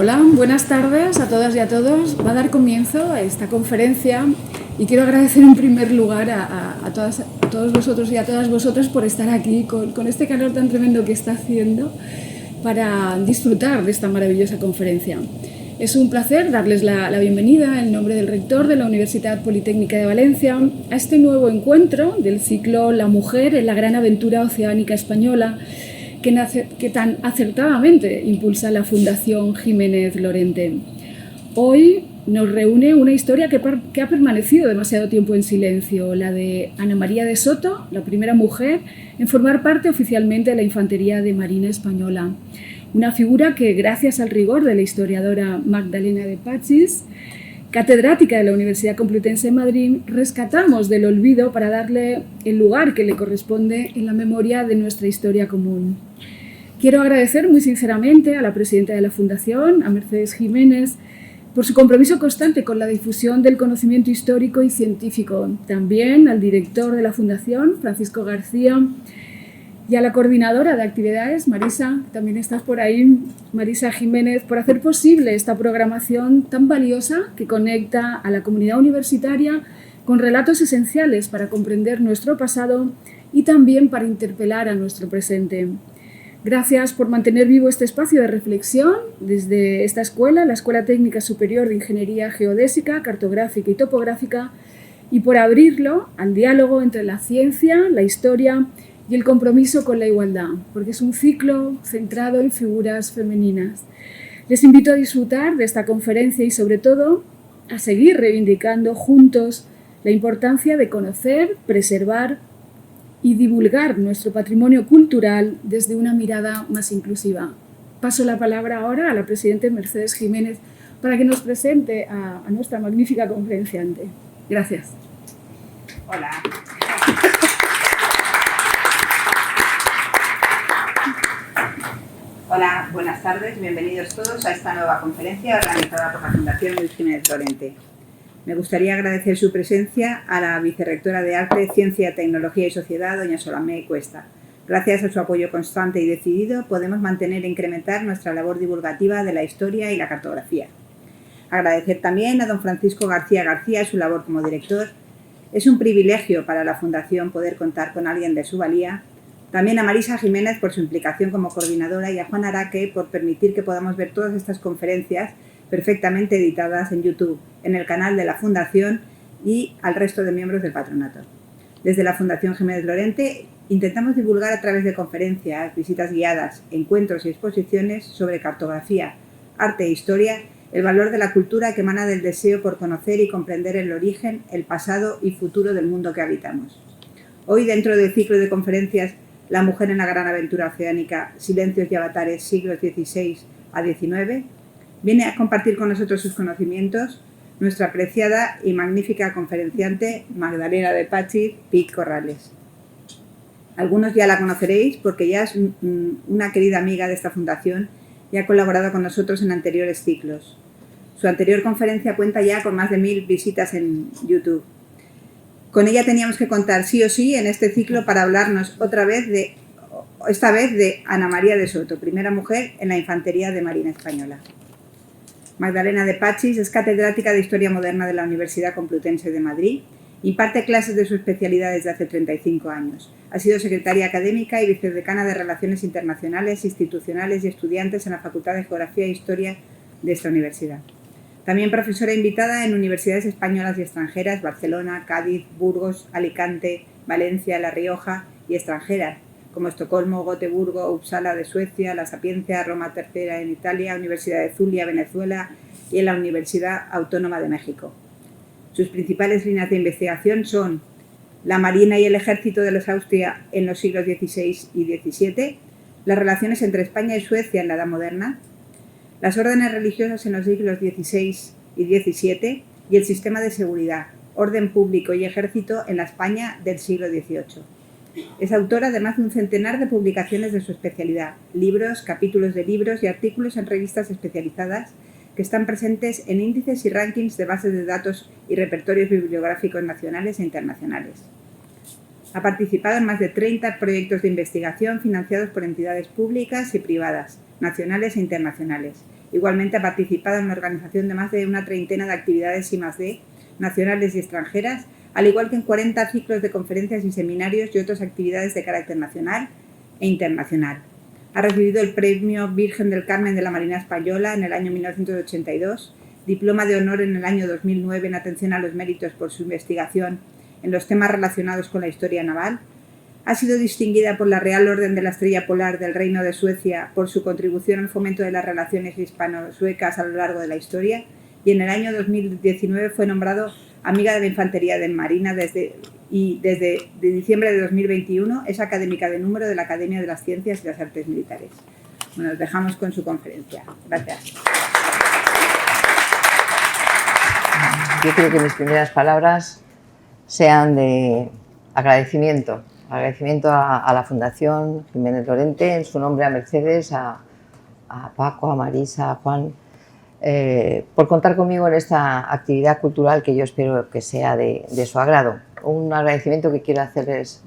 Hola, buenas tardes a todas y a todos. Va a dar comienzo a esta conferencia y quiero agradecer en primer lugar a todos vosotros y a todas vosotras por estar aquí con este calor tan tremendo que está haciendo para disfrutar de esta maravillosa conferencia. Es un placer darles la bienvenida en nombre del rector de la Universidad Politécnica de Valencia a este nuevo encuentro del ciclo La mujer en la gran aventura oceánica española que tan acertadamente impulsa la Fundación Jiménez Lorente. Hoy nos reúne una historia que ha permanecido demasiado tiempo en silencio, la de Ana María de Soto, la primera mujer en formar parte oficialmente de la Infantería de Marina Española. Una figura que, gracias al rigor de la historiadora Magdalena de Pachis, catedrática de la Universidad Complutense de Madrid, rescatamos del olvido para darle el lugar que le corresponde en la memoria de nuestra historia común. Quiero agradecer muy sinceramente a la presidenta de la Fundación, a Mercedes Jiménez, por su compromiso constante con la difusión del conocimiento histórico y científico. También al director de la Fundación, Francisco García, y a la coordinadora de actividades, Marisa, también estás por ahí, Marisa Jiménez, por hacer posible esta programación tan valiosa que conecta a la comunidad universitaria con relatos esenciales para comprender nuestro pasado y también para interpelar a nuestro presente. Gracias por mantener vivo este espacio de reflexión desde esta escuela, la Escuela Técnica Superior de Ingeniería Geodésica, Cartográfica y Topográfica, y por abrirlo al diálogo entre la ciencia, la historia y el compromiso con la igualdad, porque es un ciclo centrado en figuras femeninas. Les invito a disfrutar de esta conferencia y, sobre todo, a seguir reivindicando juntos la importancia de conocer, preservar y divulgar nuestro patrimonio cultural desde una mirada más inclusiva. Paso la palabra ahora a la presidenta Mercedes Jiménez para que nos presente a nuestra magnífica conferenciante. Gracias. Hola. Hola, buenas tardes, bienvenidos todos a esta nueva conferencia organizada por la Fundación Luis Jiménez Lorente. Me gustaría agradecer su presencia a la vicerrectora de Arte, Ciencia, Tecnología y Sociedad, doña Solamé Cuesta. Gracias a su apoyo constante y decidido, podemos mantener e incrementar nuestra labor divulgativa de la historia y la cartografía. Agradecer también a don Francisco García García su labor como director. Es un privilegio para la Fundación poder contar con alguien de su valía. También a Marisa Jiménez por su implicación como coordinadora y a Juan Araque por permitir que podamos ver todas estas conferencias perfectamente editadas en YouTube, en el canal de la Fundación y al resto de miembros del patronato. Desde la Fundación Jiménez Lorente intentamos divulgar a través de conferencias, visitas guiadas, encuentros y exposiciones sobre cartografía, arte e historia el valor de la cultura que emana del deseo por conocer y comprender el origen, el pasado y futuro del mundo que habitamos. Hoy, dentro del ciclo de conferencias La mujer en la gran aventura oceánica, silencios y avatares, siglos XVI a XIX, viene a compartir con nosotros sus conocimientos nuestra apreciada y magnífica conferenciante Magdalena de Pachis Pit Corrales. Algunos ya la conoceréis porque ya es una querida amiga de esta fundación y ha colaborado con nosotros en anteriores ciclos. Su anterior conferencia cuenta ya con más de 1000 visitas en YouTube. Con ella teníamos que contar sí o sí en este ciclo para hablarnos esta vez de Ana María de Soto, primera mujer en la Infantería de Marina Española. Magdalena de Pachis es catedrática de Historia Moderna de la Universidad Complutense de Madrid, imparte clases de su especialidad desde hace 35 años. Ha sido secretaria académica y vicedecana de Relaciones Internacionales, Institucionales y Estudiantes en la Facultad de Geografía e Historia de esta universidad. También profesora invitada en universidades españolas y extranjeras, Barcelona, Cádiz, Burgos, Alicante, Valencia, La Rioja y extranjeras, como Estocolmo, Gotemburgo, Uppsala de Suecia, La Sapienza, Roma III en Italia, Universidad de Zulia, Venezuela y en la Universidad Autónoma de México. Sus principales líneas de investigación son la Marina y el Ejército de los Austria en los siglos XVI y XVII, las relaciones entre España y Suecia en la Edad Moderna, las órdenes religiosas en los siglos XVI y XVII y el sistema de seguridad, orden público y ejército en la España del siglo XVIII. Es autora de más de un centenar de publicaciones de su especialidad, libros, capítulos de libros y artículos en revistas especializadas que están presentes en índices y rankings de bases de datos y repertorios bibliográficos nacionales e internacionales. Ha participado en más de 30 proyectos de investigación financiados por entidades públicas y privadas, nacionales e internacionales, Igualmente ha participado en la organización de más de una treintena de actividades I+D, nacionales y extranjeras, al igual que en 40 ciclos de conferencias y seminarios y otras actividades de carácter nacional e internacional. Ha recibido el Premio Virgen del Carmen de la Marina Española en el año 1982, Diploma de Honor en el año 2009 en atención a los méritos por su investigación en los temas relacionados con la historia naval. Ha sido distinguida por la Real Orden de la Estrella Polar del Reino de Suecia por su contribución al fomento de las relaciones hispano-suecas a lo largo de la historia, y en el año 2019 fue nombrado Amiga de la Infantería de Marina desde diciembre de 2021 es académica de número de la Academia de las Ciencias y las Artes Militares. Bueno, os dejamos con su conferencia. Gracias. Yo creo que mis primeras palabras sean de agradecimiento a la Fundación Jiménez Lorente, en su nombre a Mercedes, a Paco, a Marisa, a Juan, por contar conmigo en esta actividad cultural que yo espero que sea de su agrado. Un agradecimiento que quiero hacerles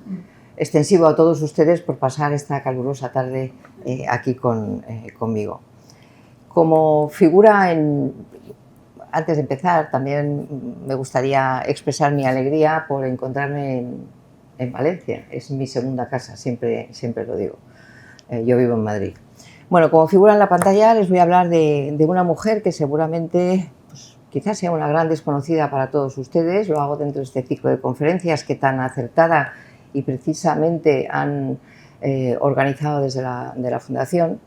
extensivo a todos ustedes por pasar esta calurosa tarde aquí conmigo. Como figura antes de empezar, también me gustaría expresar mi alegría por encontrarme en Valencia. Es mi segunda casa, siempre lo digo. Yo vivo en Madrid. Bueno, como figura en la pantalla les voy a hablar de una mujer que seguramente quizás sea una gran desconocida para todos ustedes. Lo hago dentro de este ciclo de conferencias que tan acertada y precisamente han organizado desde la Fundación,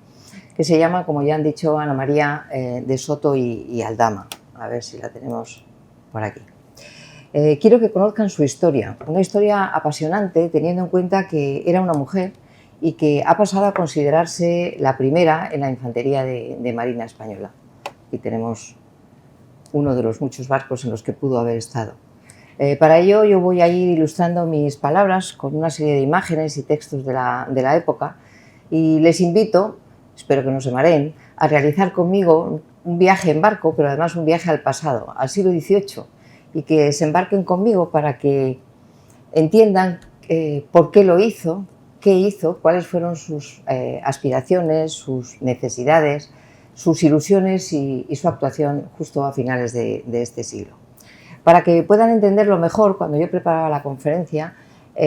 que se llama, como ya han dicho, Ana María de Soto y Aldama. A ver si la tenemos por aquí. Quiero que conozcan su historia, una historia apasionante teniendo en cuenta que era una mujer y que ha pasado a considerarse la primera en la infantería de Marina Española. Aquí tenemos uno de los muchos barcos en los que pudo haber estado. Para ello yo voy a ir ilustrando mis palabras con una serie de imágenes y textos de la época y les invito, espero que no se mareen, a realizar conmigo un viaje en barco, pero además un viaje al pasado, al siglo XVIII, y que se embarquen conmigo para que entiendan por qué lo hizo, qué hizo, cuáles fueron sus aspiraciones, sus necesidades, sus ilusiones y su actuación justo a finales de este siglo. Para que puedan entenderlo mejor, cuando yo preparaba la conferencia, la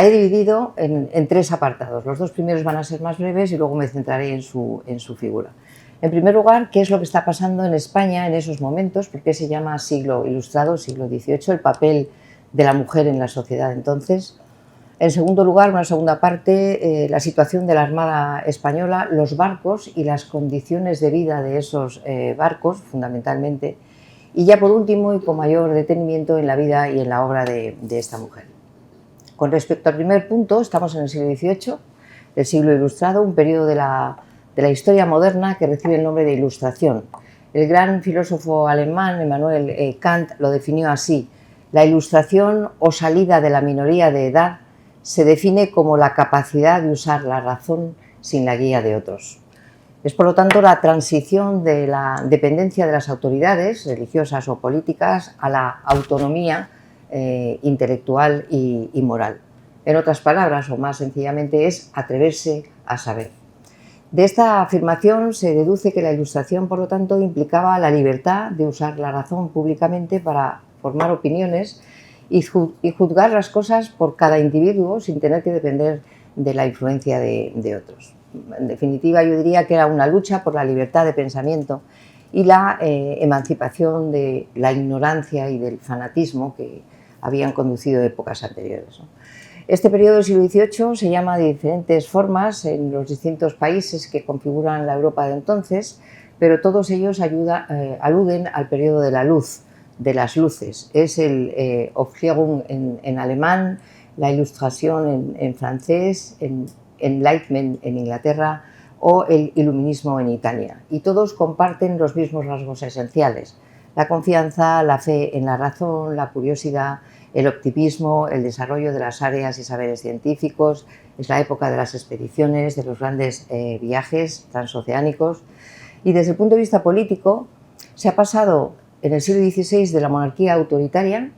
he dividido en tres apartados. Los dos primeros van a ser más breves y luego me centraré en su figura. En primer lugar, ¿qué es lo que está pasando en España en esos momentos? ¿Por qué se llama siglo ilustrado, siglo XVIII? El papel de la mujer en la sociedad entonces. En segundo lugar, una segunda parte, la situación de la Armada Española, los barcos y las condiciones de vida de esos barcos, fundamentalmente. Y ya por último, y con mayor detenimiento, en la vida y en la obra de esta mujer. Con respecto al primer punto, estamos en el siglo XVIII, el siglo ilustrado, un periodo de la historia moderna que recibe el nombre de Ilustración. El gran filósofo alemán Immanuel Kant lo definió así: la ilustración o salida de la minoría de edad se define como la capacidad de usar la razón sin la guía de otros. Es, por lo tanto, la transición de la dependencia de las autoridades religiosas o políticas a la autonomía intelectual y moral. En otras palabras, o más sencillamente, es atreverse a saber. De esta afirmación se deduce que la Ilustración, por lo tanto, implicaba la libertad de usar la razón públicamente para formar opiniones y juzgar las cosas por cada individuo sin tener que depender de la influencia de otros. En definitiva, yo diría que era una lucha por la libertad de pensamiento y la emancipación de la ignorancia y del fanatismo que habían conducido épocas anteriores, ¿no? Este periodo del siglo XVIII se llama de diferentes formas en los distintos países que configuran la Europa de entonces, pero todos ellos aluden al periodo de la luz, de las luces. Es el Aufklärung en alemán, la Ilustración en francés, Enlightenment en Inglaterra o el Iluminismo en Italia. Y todos comparten los mismos rasgos esenciales: la confianza, la fe en la razón, la curiosidad, el optimismo, el desarrollo de las áreas y saberes científicos. Es la época de las expediciones, de los grandes viajes transoceánicos. Y desde el punto de vista político, se ha pasado en el siglo XVI de la monarquía autoritaria,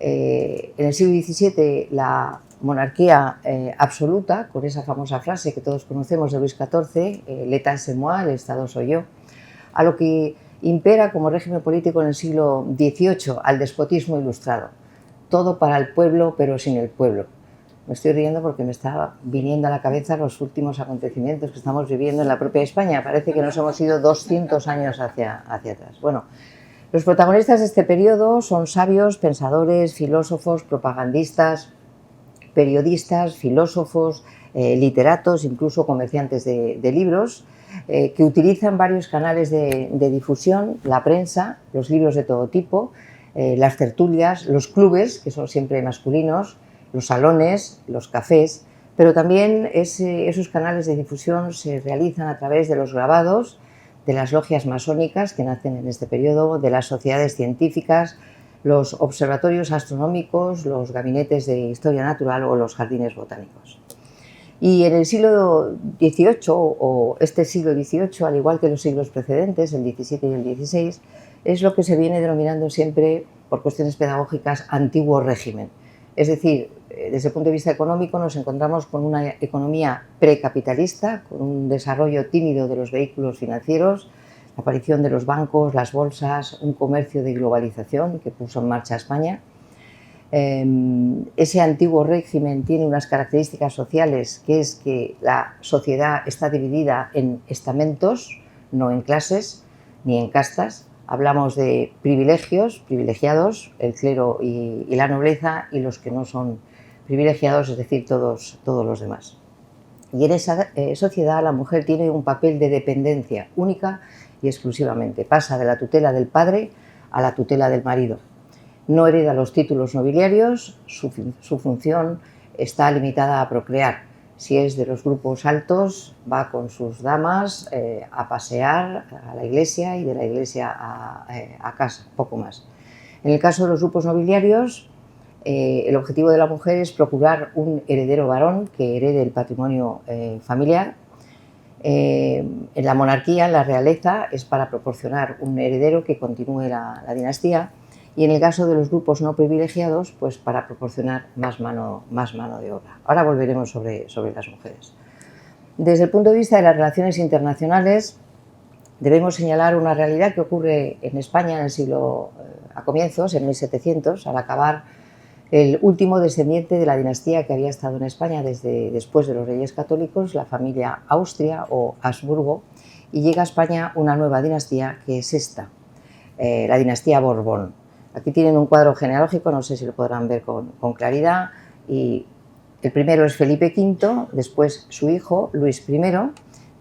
en el siglo XVII la monarquía absoluta, con esa famosa frase que todos conocemos de Luis XIV, l'état c'est moi, el Estado soy yo, a lo que impera como régimen político en el siglo XVIII, al despotismo ilustrado. Todo para el pueblo, pero sin el pueblo. Me estoy riendo porque me está viniendo a la cabeza los últimos acontecimientos que estamos viviendo en la propia España. Parece que nos hemos ido 200 años hacia atrás. Bueno, los protagonistas de este periodo son sabios, pensadores, filósofos, propagandistas, periodistas, filósofos, literatos, incluso comerciantes de libros, que utilizan varios canales de difusión, la prensa, los libros de todo tipo, las tertulias, los clubes, que son siempre masculinos, los salones, los cafés, pero también esos canales de difusión se realizan a través de los grabados, de las logias masónicas que nacen en este periodo, de las sociedades científicas, los observatorios astronómicos, los gabinetes de historia natural o los jardines botánicos. Y en el siglo XVIII, o este siglo XVIII, al igual que los siglos precedentes, el XVII y el XVI, es lo que se viene denominando siempre, por cuestiones pedagógicas, antiguo régimen. Es decir, desde el punto de vista económico nos encontramos con una economía precapitalista, con un desarrollo tímido de los vehículos financieros, la aparición de los bancos, las bolsas, un comercio de globalización que puso en marcha España. Ese antiguo régimen tiene unas características sociales, que es que la sociedad está dividida en estamentos, no en clases ni en castas. Hablamos de privilegiados, el clero y la nobleza, y los que no son privilegiados, es decir, todos los demás. Y en esa sociedad la mujer tiene un papel de dependencia única y exclusivamente. Pasa de la tutela del padre a la tutela del marido. No hereda los títulos nobiliarios, su función está limitada a procrear. Si es de los grupos altos, va con sus damas a pasear a la iglesia y de la iglesia a casa, poco más. En el caso de los grupos nobiliarios, el objetivo de la mujer es procurar un heredero varón que herede el patrimonio familiar. En la monarquía, en la realeza, es para proporcionar un heredero que continúe la dinastía. Y en el caso de los grupos no privilegiados, pues para proporcionar más mano de obra. Ahora volveremos sobre las mujeres. Desde el punto de vista de las relaciones internacionales, debemos señalar una realidad que ocurre en España en el siglo, a comienzos, en 1700, al acabar el último descendiente de la dinastía que había estado en España después de los Reyes Católicos, la familia Austria o Habsburgo, y llega a España una nueva dinastía que es esta, la dinastía Borbón. Aquí tienen un cuadro genealógico, no sé si lo podrán ver con claridad, y el primero es Felipe V, después su hijo Luis I,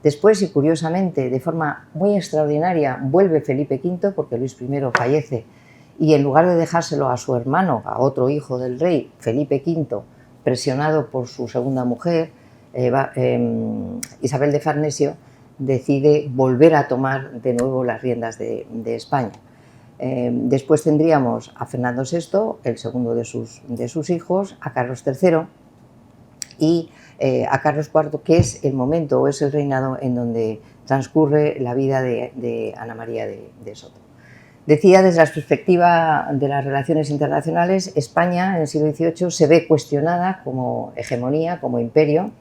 después, y curiosamente, de forma muy extraordinaria, vuelve Felipe V porque Luis I fallece, y en lugar de dejárselo a su hermano, a otro hijo del rey, Felipe V, presionado por su segunda mujer, Isabel de Farnesio, decide volver a tomar de nuevo las riendas de España. Después tendríamos a Fernando VI, el segundo de sus hijos, a Carlos III y a Carlos IV, que es el momento o es el reinado en donde transcurre la vida de Ana María de Soto. Decía, desde la perspectiva de las relaciones internacionales, España en el siglo XVIII se ve cuestionada como hegemonía, como imperio.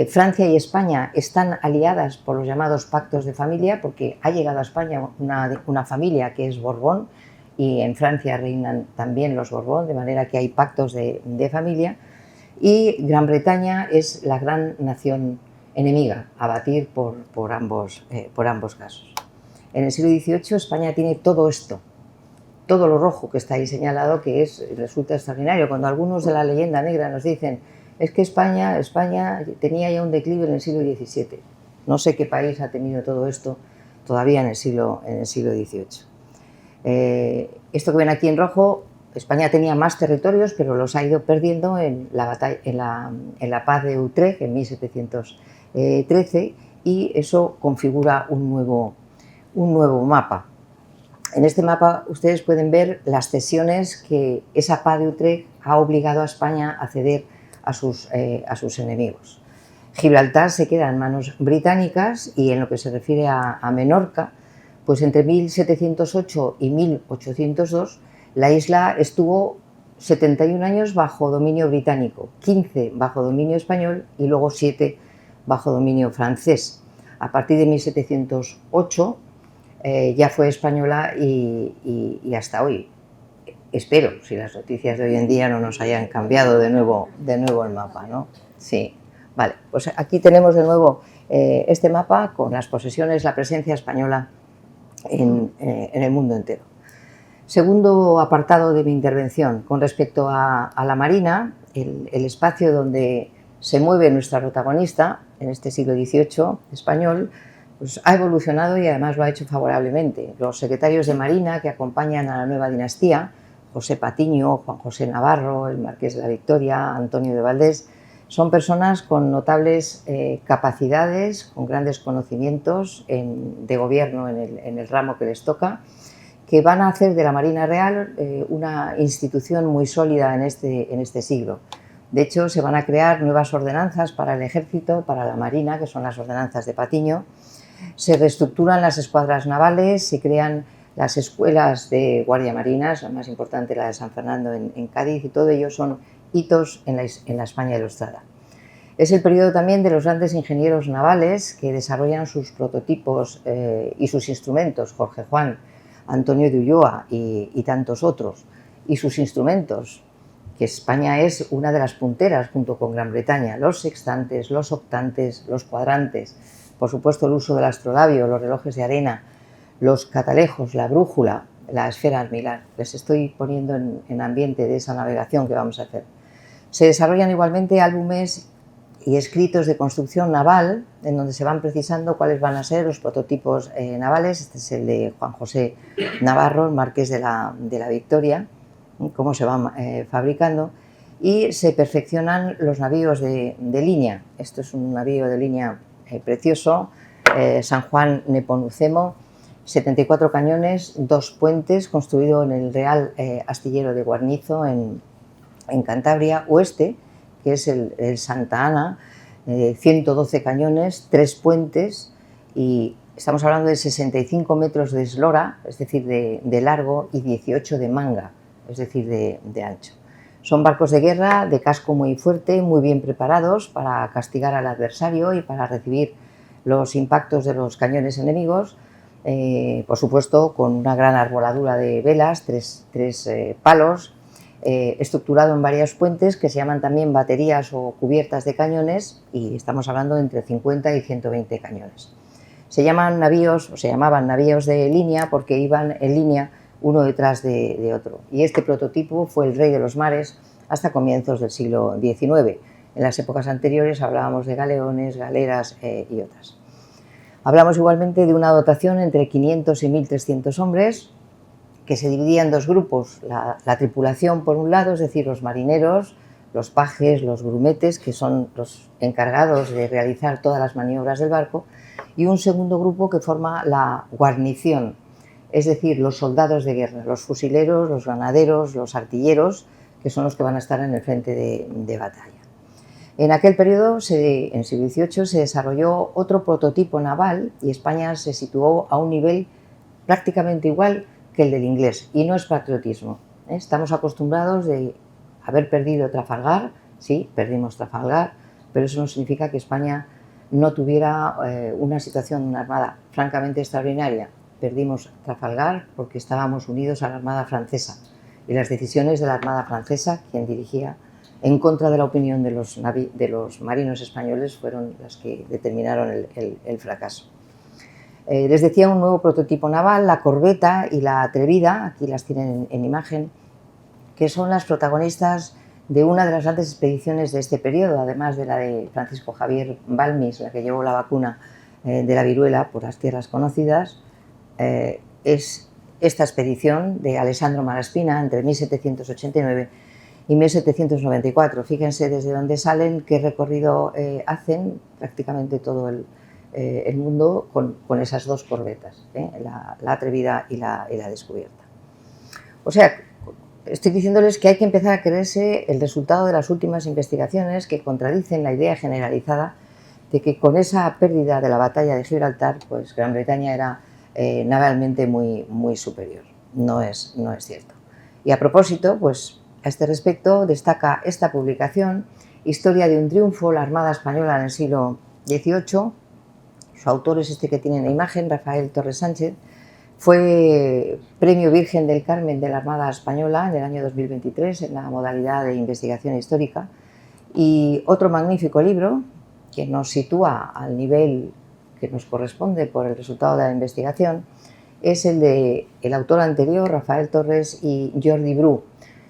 Francia y España están aliadas por los llamados pactos de familia, porque ha llegado a España una familia que es Borbón, y en Francia reinan también los Borbón, de manera que hay pactos de familia, y Gran Bretaña es la gran nación enemiga a batir por ambos casos. En el siglo XVIII España tiene todo esto, todo lo rojo que está ahí señalado, que resulta extraordinario. Cuando algunos de la leyenda negra nos dicen es que España tenía ya un declive en el siglo XVII. No sé qué país ha tenido todo esto todavía en el siglo XVIII. Esto que ven aquí en rojo, España tenía más territorios, pero los ha ido perdiendo en la paz de Utrecht en 1713, y eso configura un nuevo mapa. En este mapa ustedes pueden ver las cesiones que esa paz de Utrecht ha obligado a España a ceder a sus enemigos. Gibraltar se queda en manos británicas, y en lo que se refiere a Menorca, pues entre 1708 y 1802 la isla estuvo 71 años bajo dominio británico, 15 bajo dominio español y luego 7 bajo dominio francés. A partir de 1708 ya fue española y hasta hoy. Espero, si las noticias de hoy en día no nos hayan cambiado de nuevo el mapa, ¿no? Sí, vale. Pues aquí tenemos de nuevo este mapa con las posesiones, la presencia española en el mundo entero. Segundo apartado de mi intervención, con respecto a la Marina, el espacio donde se mueve nuestra protagonista en este siglo XVIII español, pues ha evolucionado y además lo ha hecho favorablemente. Los secretarios de Marina que acompañan a la nueva dinastía, José Patiño, Juan José Navarro, el Marqués de la Victoria, Antonio de Valdés, son personas con notables capacidades, con grandes conocimientos de gobierno en el ramo que les toca, que van a hacer de la Marina Real una institución muy sólida en este siglo. De hecho, se van a crear nuevas ordenanzas para el Ejército, para la Marina, que son las ordenanzas de Patiño. Se reestructuran las escuadras navales, se crean las escuelas de guardia marinas, la más importante la de San Fernando en Cádiz, y todo ello son hitos en la España ilustrada. Es el periodo también de los grandes ingenieros navales que desarrollan sus prototipos y sus instrumentos, Jorge Juan, Antonio de Ulloa y tantos otros, y sus instrumentos, que España es una de las punteras junto con Gran Bretaña, los sextantes, los octantes, los cuadrantes, por supuesto el uso del astrolabio, los relojes de arena, los catalejos, la brújula, la esfera armilar. Les estoy poniendo en ambiente de esa navegación que vamos a hacer. Se desarrollan igualmente álbumes y escritos de construcción naval, en donde se van precisando cuáles van a ser los prototipos navales. Este es el de Juan José Navarro, el Marqués de la Victoria, cómo se van fabricando, y se perfeccionan los navíos de línea. Esto es un navío de línea precioso, San Juan Nepomucemo, 74 cañones, 2 puentes, construido en el Real Astillero de Guarnizo en Cantabria Oeste, que es el Santa Ana, 112 cañones, 3 puentes, y estamos hablando de 65 metros de eslora, es decir, de largo, y 18 de manga, es decir, de ancho. Son barcos de guerra de casco muy fuerte, muy bien preparados para castigar al adversario y para recibir los impactos de los cañones enemigos, por supuesto con una gran arboladura de velas, tres palos, estructurado en varios puentes que se llaman también baterías o cubiertas de cañones, y estamos hablando de entre 50 y 120 cañones. Se llaman navíos, o se llamaban navíos de línea porque iban en línea uno detrás de otro, y este prototipo fue el rey de los mares hasta comienzos del siglo XIX. En las épocas anteriores hablábamos de galeones, galeras y otras. Hablamos igualmente de una dotación entre 500 y 1.300 hombres, que se dividía en 2 grupos, la tripulación por un lado, es decir, los marineros, los pajes, los grumetes, que son los encargados de realizar todas las maniobras del barco, y un segundo grupo que forma la guarnición, es decir, los soldados de guerra, los fusileros, los granaderos, los artilleros, que son los que van a estar en el frente de batalla. En aquel periodo, en el siglo XVIII, se desarrolló otro prototipo naval y España se situó a un nivel prácticamente igual que el del inglés, y no es patriotismo. Estamos acostumbrados de haber perdido Trafalgar, sí, perdimos Trafalgar, pero eso no significa que España no tuviera una situación, una armada francamente extraordinaria. Perdimos Trafalgar porque estábamos unidos a la Armada Francesa, y las decisiones de la Armada Francesa, quien dirigía en contra de la opinión de los marinos españoles, fueron las que determinaron el fracaso. Les decía, un nuevo prototipo naval, la corbeta y la atrevida, aquí las tienen en imagen, que son las protagonistas de una de las grandes expediciones de este periodo, además de la de Francisco Javier Balmis, la que llevó la vacuna de la viruela por las tierras conocidas. Es esta expedición de Alessandro Malaspina entre 1789 y 1794. Fíjense desde dónde salen, qué recorrido hacen, prácticamente todo el mundo con esas 2 corbetas, la atrevida y la descubierta. O sea, estoy diciéndoles que hay que empezar a creerse el resultado de las últimas investigaciones que contradicen la idea generalizada de que con esa pérdida de la batalla de Gibraltar, pues Gran Bretaña era navalmente muy superior. No es cierto. Y a propósito, pues A este respecto destaca esta publicación, Historia de un triunfo, la Armada Española en el siglo XVIII. Su autor es este que tiene en la imagen, Rafael Torres Sánchez. Fue Premio Virgen del Carmen de la Armada Española en el año 2023 en la modalidad de investigación histórica. Y otro magnífico libro que nos sitúa al nivel que nos corresponde por el resultado de la investigación es el de el autor anterior, Rafael Torres, y Jordi Bru.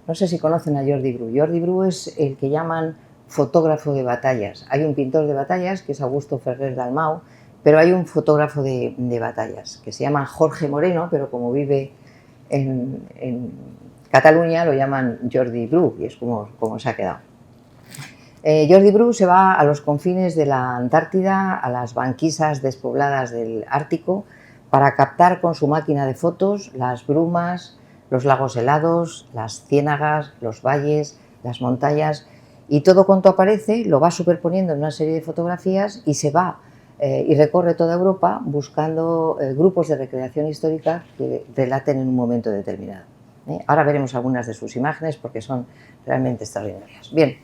No sé si conocen a Jordi Bru. Jordi Bru es el que llaman fotógrafo de batallas. Hay un pintor de batallas que es Augusto Ferrer Dalmau, pero hay un fotógrafo de batallas que se llama Jorge Moreno, pero como vive en Cataluña lo llaman Jordi Bru y es como se ha quedado. Jordi Bru se va a los confines de la Antártida, a las banquisas despobladas del Ártico, para captar con su máquina de fotos las brumas, los lagos helados, las ciénagas, los valles, las montañas, y todo cuanto aparece lo va superponiendo en una serie de fotografías y se va y recorre toda Europa buscando grupos de recreación histórica que relaten en un momento determinado. Ahora veremos algunas de sus imágenes porque son realmente extraordinarias. Bien,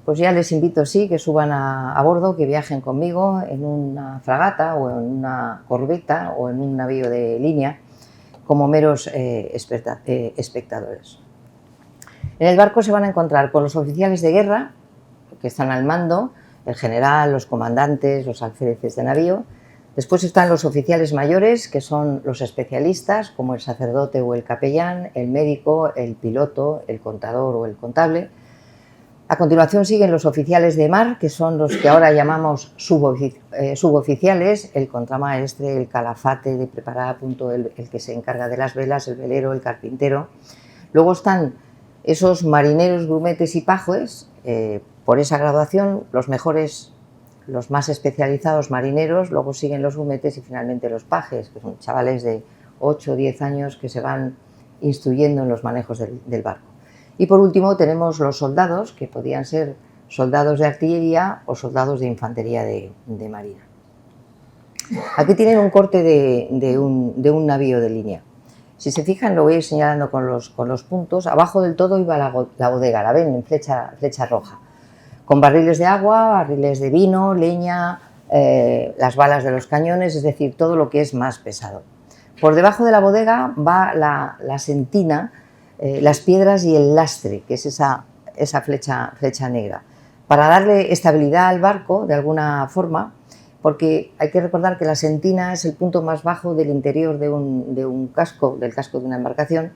pues ya les invito, sí, que suban a bordo, que viajen conmigo en una fragata o en una corbeta o en un navío de línea como meros espectadores. En el barco se van a encontrar con los oficiales de guerra que están al mando, el general, los comandantes, los alféreces de navío. Después están los oficiales mayores, que son los especialistas, como el sacerdote o el capellán, el médico, el piloto, el contador o el contable. A continuación siguen los oficiales de mar, que son los que ahora llamamos suboficiales, el contramaestre, el calafate de preparar a punto, el que se encarga de las velas, el velero, el carpintero. Luego están esos marineros, grumetes y pajes, por esa graduación, los mejores, los más especializados marineros, luego siguen los grumetes y finalmente los pajes, que son chavales de 8 o 10 años que se van instruyendo en los manejos del barco. Y por último tenemos los soldados, que podían ser soldados de artillería o soldados de infantería de marina. Aquí tienen un corte de un navío de línea. Si se fijan, lo voy a ir señalando con los puntos. Abajo del todo iba la bodega, la ven en flecha roja, con barriles de agua, barriles de vino, leña, las balas de los cañones, es decir, todo lo que es más pesado. Por debajo de la bodega va la sentina, las piedras y el lastre, que es esa flecha negra, para darle estabilidad al barco de alguna forma, porque hay que recordar que la sentina es el punto más bajo del interior del casco de una embarcación,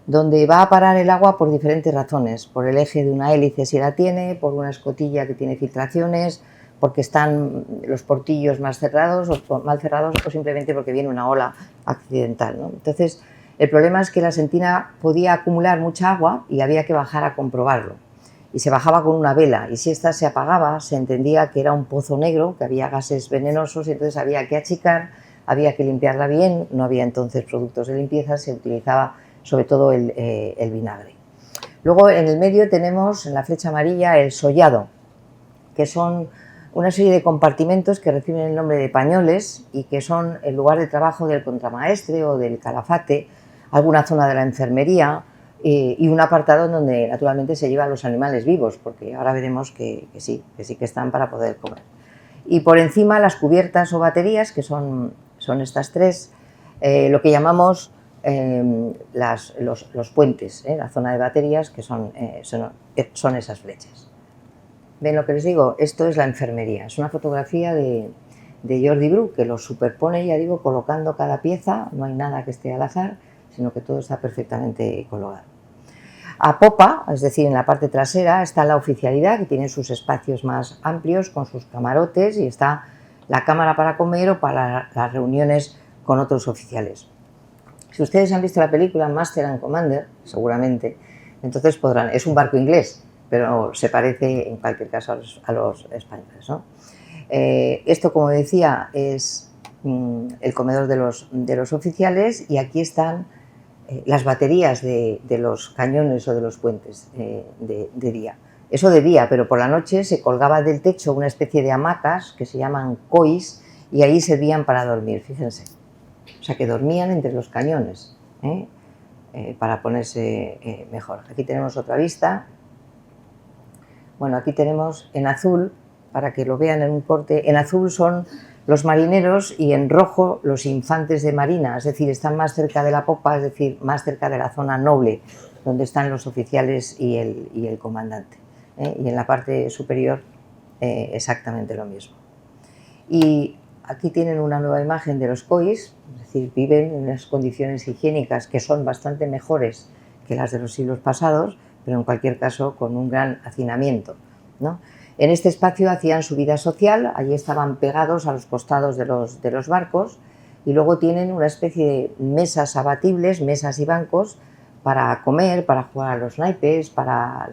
donde va a parar el agua por diferentes razones, por el eje de una hélice si la tiene, por una escotilla que tiene filtraciones, porque están los portillos más cerrados o mal cerrados, o simplemente porque viene una ola accidental, ¿no? Entonces, el problema es que la sentina podía acumular mucha agua y había que bajar a comprobarlo. Y se bajaba con una vela, y si ésta se apagaba, se entendía que era un pozo negro, que había gases venenosos, y entonces había que achicar, había que limpiarla bien, no había entonces productos de limpieza, se utilizaba sobre todo el vinagre. Luego en el medio tenemos, en la flecha amarilla, el sollado, que son una serie de compartimentos que reciben el nombre de pañoles y que son el lugar de trabajo del contramaestre o del calafate, alguna zona de la enfermería y un apartado donde naturalmente se llevan los animales vivos, porque ahora veremos que sí que están para poder comer. Y por encima las cubiertas o baterías, que son estas tres, lo que llamamos los puentes, la zona de baterías, que son esas flechas. ¿Ven lo que les digo? Esto es la enfermería, es una fotografía de Jordi Bru, que lo superpone, ya digo, colocando cada pieza, no hay nada que esté al azar, sino que todo está perfectamente colocado. A popa, es decir, en la parte trasera, está la oficialidad, que tiene sus espacios más amplios con sus camarotes, y está la cámara para comer o para las reuniones con otros oficiales. Si ustedes han visto la película Master and Commander, seguramente, entonces podrán, es un barco inglés, pero se parece en cualquier caso a los españoles, ¿no? Esto, como decía, es el comedor de los oficiales, y aquí están las baterías de los cañones o de los puentes de día. Eso de día, pero por la noche se colgaba del techo una especie de hamacas que se llaman cois, y ahí servían para dormir, fíjense. O sea, que dormían entre los cañones, para ponerse mejor. Aquí tenemos otra vista. Bueno, aquí tenemos en azul, para que lo vean en un corte, en azul son los marineros y en rojo los infantes de marina, es decir, están más cerca de la popa, es decir, más cerca de la zona noble, donde están los oficiales y el comandante. Y en la parte superior exactamente lo mismo. Y aquí tienen una nueva imagen de los COIs, es decir, viven en unas condiciones higiénicas que son bastante mejores que las de los siglos pasados, pero en cualquier caso con un gran hacinamiento, ¿no? En este espacio hacían su vida social, allí estaban pegados a los costados de los barcos, y luego tienen una especie de mesas abatibles, mesas y bancos, para comer, para jugar a los naipes, para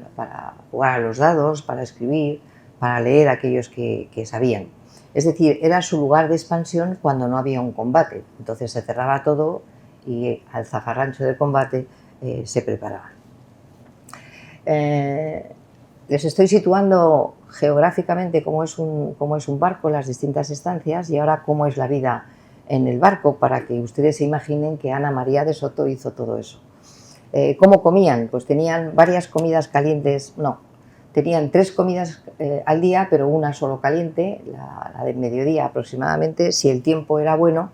jugar a los dados, para escribir, para leer aquellos que sabían. Es decir, era su lugar de expansión cuando no había un combate. Entonces se cerraba todo y al zafarrancho de combate se preparaban. Les estoy situando geográficamente cómo es un barco, las distintas estancias, y ahora cómo es la vida en el barco, para que ustedes se imaginen que Ana María de Soto hizo todo eso. ¿Cómo comían? Pues tenían varias comidas calientes, no, tenían 3 comidas al día, pero una solo caliente, la del mediodía aproximadamente, si el tiempo era bueno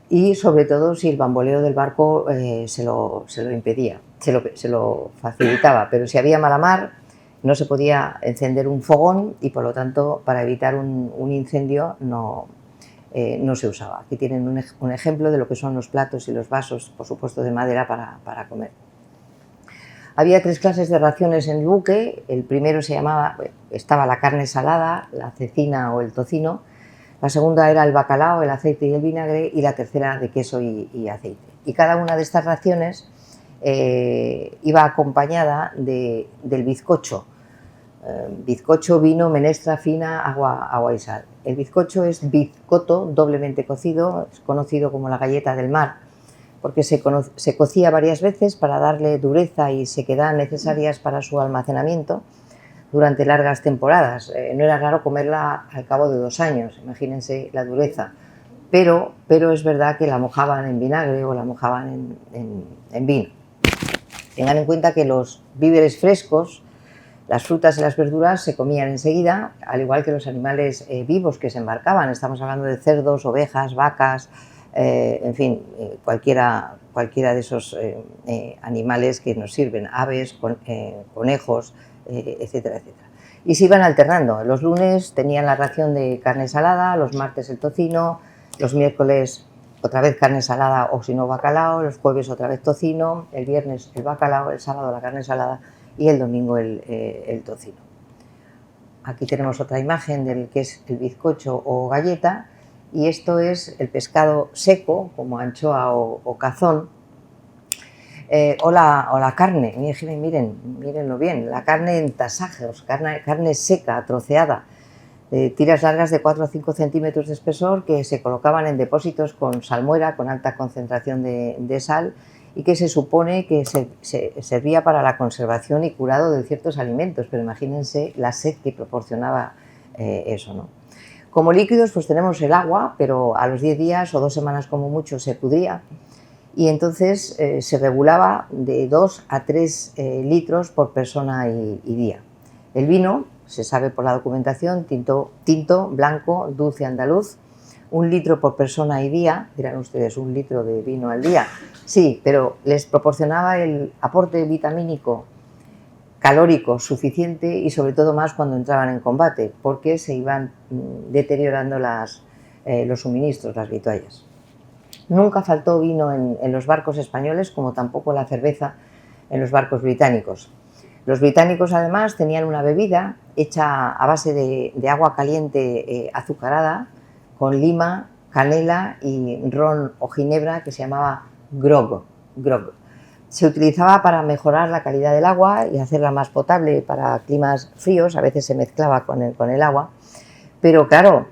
y sobre todo si el bamboleo del barco se lo impedía, se lo facilitaba, pero si había mala mar no se podía encender un fogón y por lo tanto para evitar un incendio no se usaba. Aquí tienen un ejemplo de lo que son los platos y los vasos, por supuesto de madera, para comer. Había 3 clases de raciones en el buque. El primero estaba la carne salada, la cecina o el tocino. La segunda era el bacalao, el aceite y el vinagre, y la tercera de queso y aceite. Y cada una de estas raciones iba acompañada del bizcocho. Bizcocho, vino, menestra fina, agua y sal. El bizcocho es bizcoto, doblemente cocido, es conocido como la galleta del mar, porque se cocía varias veces para darle dureza y sequedad necesarias para su almacenamiento durante largas temporadas. No era raro comerla al cabo de 2 años, imagínense la dureza, pero es verdad que la mojaban en vinagre o la mojaban en vino. Tengan en cuenta que los víveres frescos, las frutas y las verduras se comían enseguida, al igual que los animales vivos que se embarcaban. Estamos hablando de cerdos, ovejas, vacas, en fin, cualquiera de esos animales que nos sirven, aves, conejos, etcétera, etcétera. Y se iban alternando. Los lunes tenían la ración de carne salada, los martes el tocino, los miércoles otra vez carne salada o si no bacalao, los jueves otra vez tocino, el viernes el bacalao, el sábado la carne salada y el domingo el tocino. Aquí tenemos otra imagen del que es el bizcocho o galleta, y esto es el pescado seco, como anchoa o cazón, o la carne. Mírenlo bien, la carne en tasajos, carne seca, troceada, tiras largas de 4 o 5 centímetros de espesor, que se colocaban en depósitos con salmuera, con alta concentración de sal, y que se supone que se servía para la conservación y curado de ciertos alimentos, pero imagínense la sed que proporcionaba eso, ¿no? Como líquidos pues tenemos el agua, pero a los 10 días o 2 semanas como mucho se pudría, y entonces se regulaba de 2 a 3 litros por persona y día. El vino, se sabe por la documentación, tinto, blanco, dulce, andaluz, 1 litro por persona y día. Dirán ustedes, 1 litro de vino al día. Sí, pero les proporcionaba el aporte vitamínico, calórico suficiente, y sobre todo más cuando entraban en combate, porque se iban deteriorando los suministros, las vituallas. Nunca faltó vino en los barcos españoles, como tampoco la cerveza en los barcos británicos. Los británicos además tenían una bebida hecha a base de agua caliente azucarada, con lima, canela y ron o ginebra, que se llamaba grog. Se utilizaba para mejorar la calidad del agua y hacerla más potable para climas fríos. A veces se mezclaba con el agua, pero claro,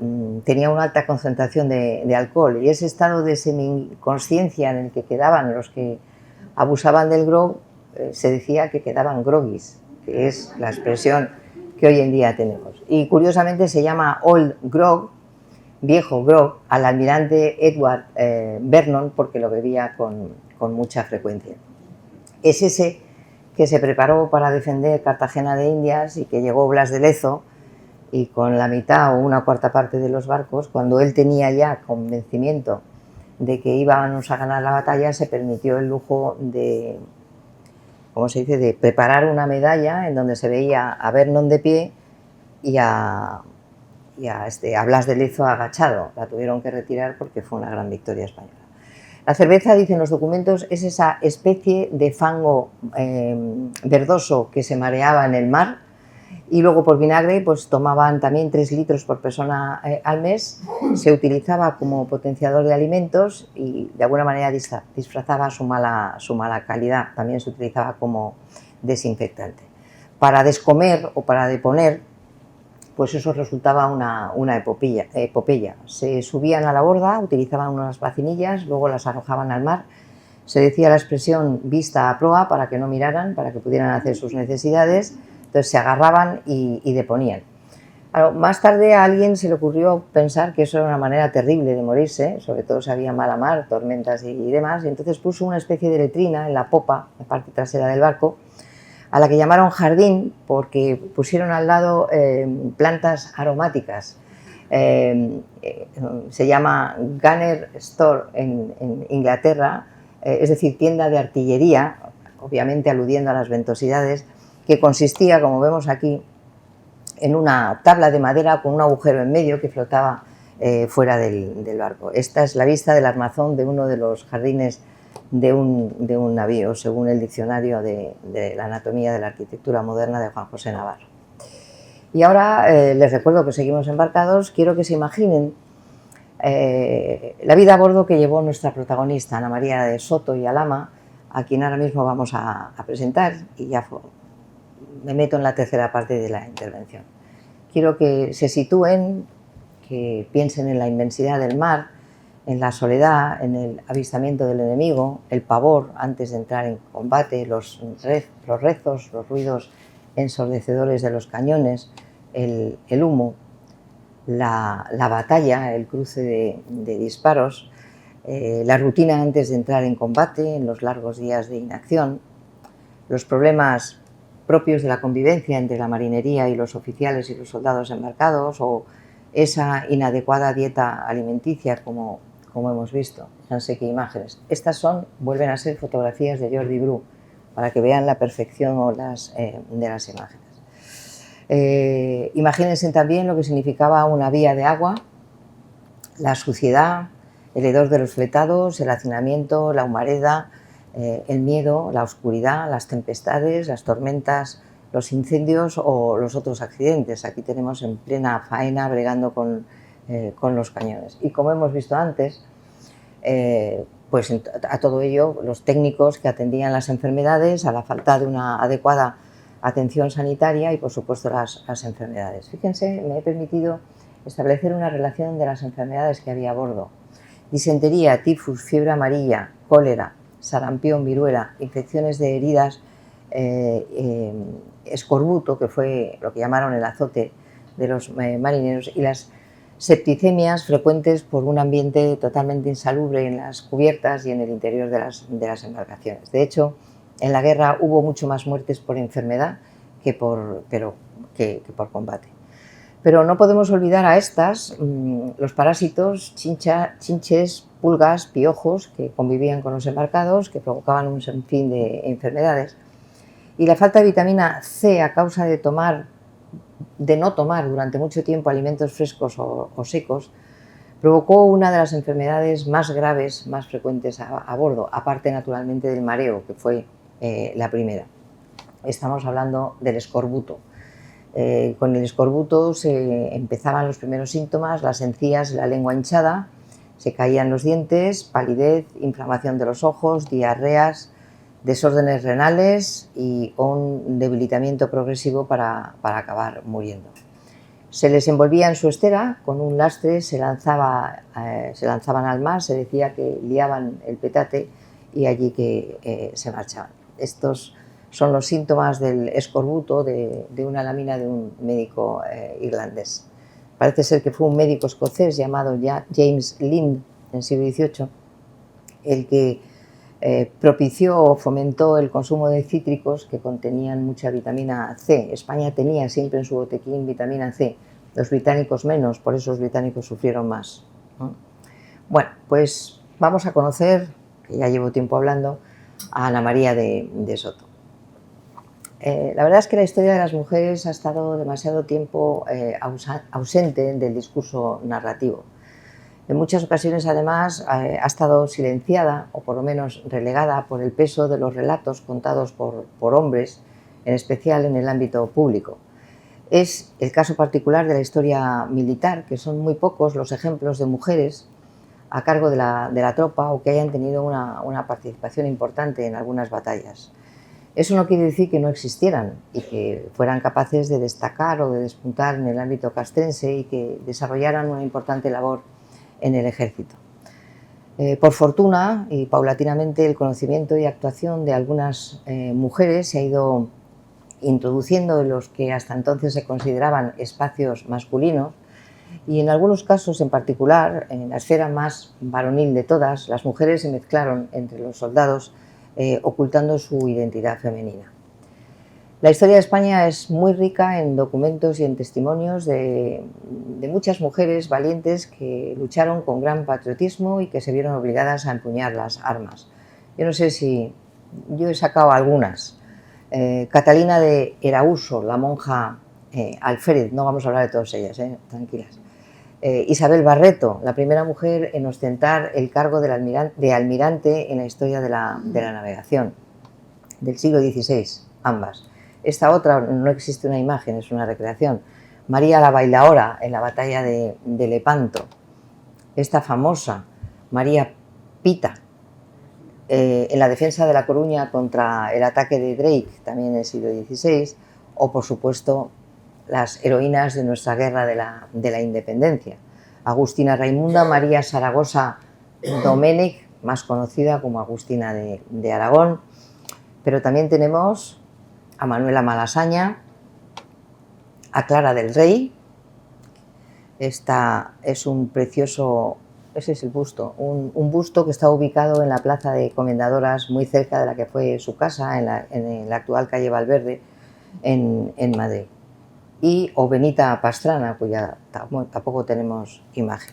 tenía una alta concentración de alcohol, y ese estado de semiconsciencia en el que quedaban los que abusaban del grog, se decía que quedaban groggies, que es la expresión que hoy en día tenemos. Y curiosamente se llama Old Grog, viejo grog, al almirante Edward Vernon, porque lo bebía con mucha frecuencia. es ese que se preparó para defender Cartagena de Indias y que llegó Blas de Lezo y con la mitad o una cuarta parte de los barcos, cuando él tenía ya convencimiento de que íbamos a ganar la batalla, se permitió el lujo de, ¿cómo se dice?, de preparar una medalla en donde se veía a Vernon de pie y a Blas de Lezo agachado. La tuvieron que retirar porque fue una gran victoria española. La cerveza, dicen los documentos, es esa especie de fango verdoso que se mareaba en el mar, y luego por vinagre pues tomaban también 3 litros por persona al mes. Se utilizaba como potenciador de alimentos y de alguna manera disfrazaba su mala calidad. También se utilizaba como desinfectante. Para descomer o para deponer, pues eso resultaba una epopeya. Se subían a la borda, utilizaban unas vacinillas, luego las arrojaban al mar. Se decía la expresión vista a proa para que no miraran, para que pudieran hacer sus necesidades. Entonces se agarraban y deponían. Claro, más tarde a alguien se le ocurrió pensar que eso era una manera terrible de morirse, sobre todo si había mala mar, tormentas y demás, y entonces puso una especie de letrina en la popa, en la parte trasera del barco, a la que llamaron jardín porque pusieron al lado plantas aromáticas. Se llama Gunner Store en Inglaterra, es decir, tienda de artillería, obviamente aludiendo a las ventosidades, que consistía, como vemos aquí, en una tabla de madera con un agujero en medio que flotaba fuera del barco. Esta es la vista del armazón de uno de los jardines de un navío, según el diccionario de la anatomía de la arquitectura moderna de Juan José Navarro. Y ahora les recuerdo que seguimos embarcados. Quiero que se imaginen la vida a bordo que llevó nuestra protagonista, Ana María de Soto y Alama, a quien ahora mismo vamos a presentar, y ya me meto en la tercera parte de la intervención. Quiero que se sitúen, que piensen en la inmensidad del mar, en la soledad, en el avistamiento del enemigo, el pavor antes de entrar en combate, los rezos, los ruidos ensordecedores de los cañones, el humo, la batalla, el cruce de disparos, la rutina antes de entrar en combate, en los largos días de inacción, los problemas propios de la convivencia entre la marinería y los oficiales y los soldados embarcados, o esa inadecuada dieta alimenticia como hemos visto. Fíjense qué imágenes. Estas vuelven a ser fotografías de Jordi Bru, para que vean la perfección de las imágenes. Imagínense también lo que significaba una vía de agua, la suciedad, el hedor de los fletados, el hacinamiento, la humareda, el miedo, la oscuridad, las tempestades, las tormentas, los incendios o los otros accidentes. Aquí tenemos en plena faena bregando con los cañones. Y como hemos visto antes, pues a todo ello los técnicos que atendían las enfermedades, a la falta de una adecuada atención sanitaria y por supuesto las enfermedades. Fíjense, me he permitido establecer una relación de las enfermedades que había a bordo. Disentería, tifus, fiebre amarilla, cólera, sarampión, viruela, infecciones de heridas, escorbuto, que fue lo que llamaron el azote de los marineros, y las septicemias frecuentes por un ambiente totalmente insalubre en las cubiertas y en el interior de las embarcaciones. De hecho, en la guerra hubo mucho más muertes por enfermedad que por combate. Pero no podemos olvidar a estas, los parásitos, chinches, pulgas, piojos, que convivían con los embarcados, que provocaban un sinfín de enfermedades. Y la falta de vitamina C a causa de no tomar durante mucho tiempo alimentos frescos o secos, provocó una de las enfermedades más graves, más frecuentes a bordo, aparte naturalmente del mareo, que fue la primera. Estamos hablando del escorbuto. Con el escorbuto se empezaban los primeros síntomas: las encías, la lengua hinchada, se caían los dientes, palidez, inflamación de los ojos, diarreas, desórdenes renales y un debilitamiento progresivo para acabar muriendo. Se les envolvía en su estera con un lastre, se lanzaban al mar, se decía que liaban el petate y allí que se marchaban. Estos son los síntomas del escorbuto de una lámina de un médico irlandés. Parece ser que fue un médico escocés llamado James Lind, en el siglo XVIII, el que propició o fomentó el consumo de cítricos que contenían mucha vitamina C. España tenía siempre en su botequín vitamina C, los británicos menos, por eso los británicos sufrieron más, ¿no? Bueno, pues vamos a conocer, que ya llevo tiempo hablando, a Ana María de Soto. La verdad es que la historia de las mujeres ha estado demasiado tiempo ausente del discurso narrativo. En muchas ocasiones, además, ha estado silenciada o por lo menos relegada por el peso de los relatos contados por hombres, en especial en el ámbito público. Es el caso particular de la historia militar, que son muy pocos los ejemplos de mujeres a cargo de la tropa o que hayan tenido una participación importante en algunas batallas. Eso no quiere decir que no existieran y que fueran capaces de destacar o de despuntar en el ámbito castrense y que desarrollaran una importante labor en el ejército. Por fortuna y paulatinamente el conocimiento y actuación de algunas mujeres se ha ido introduciendo en los que hasta entonces se consideraban espacios masculinos y en algunos casos en particular, en la esfera más varonil de todas, las mujeres se mezclaron entre los soldados ocultando su identidad femenina. La historia de España es muy rica en documentos y en testimonios de muchas mujeres valientes que lucharon con gran patriotismo y que se vieron obligadas a empuñar las armas. Yo no sé si yo he sacado algunas. Catalina de Erauso, la monja alférez, no vamos a hablar de todas ellas, tranquilas. Isabel Barreto, la primera mujer en ostentar el cargo de almirante en la historia de la navegación, del siglo XVI, ambas. Esta otra no existe una imagen, es una recreación. María la Bailaora en la batalla de Lepanto. Esta famosa, María Pita, en la defensa de La Coruña contra el ataque de Drake, también en el siglo XVI, o por supuesto las heroínas de nuestra guerra de la independencia. Agustina Raimunda, María Zaragoza Doménech, más conocida como Agustina de Aragón, pero también tenemos a Manuela Malasaña, a Clara del Rey. Esta es un precioso, ese es el busto, un busto que está ubicado en la plaza de Comendadoras, muy cerca de la que fue su casa, en la actual calle Valverde, en Madrid. Y o Benita Pastrana, cuya tampoco tenemos imagen.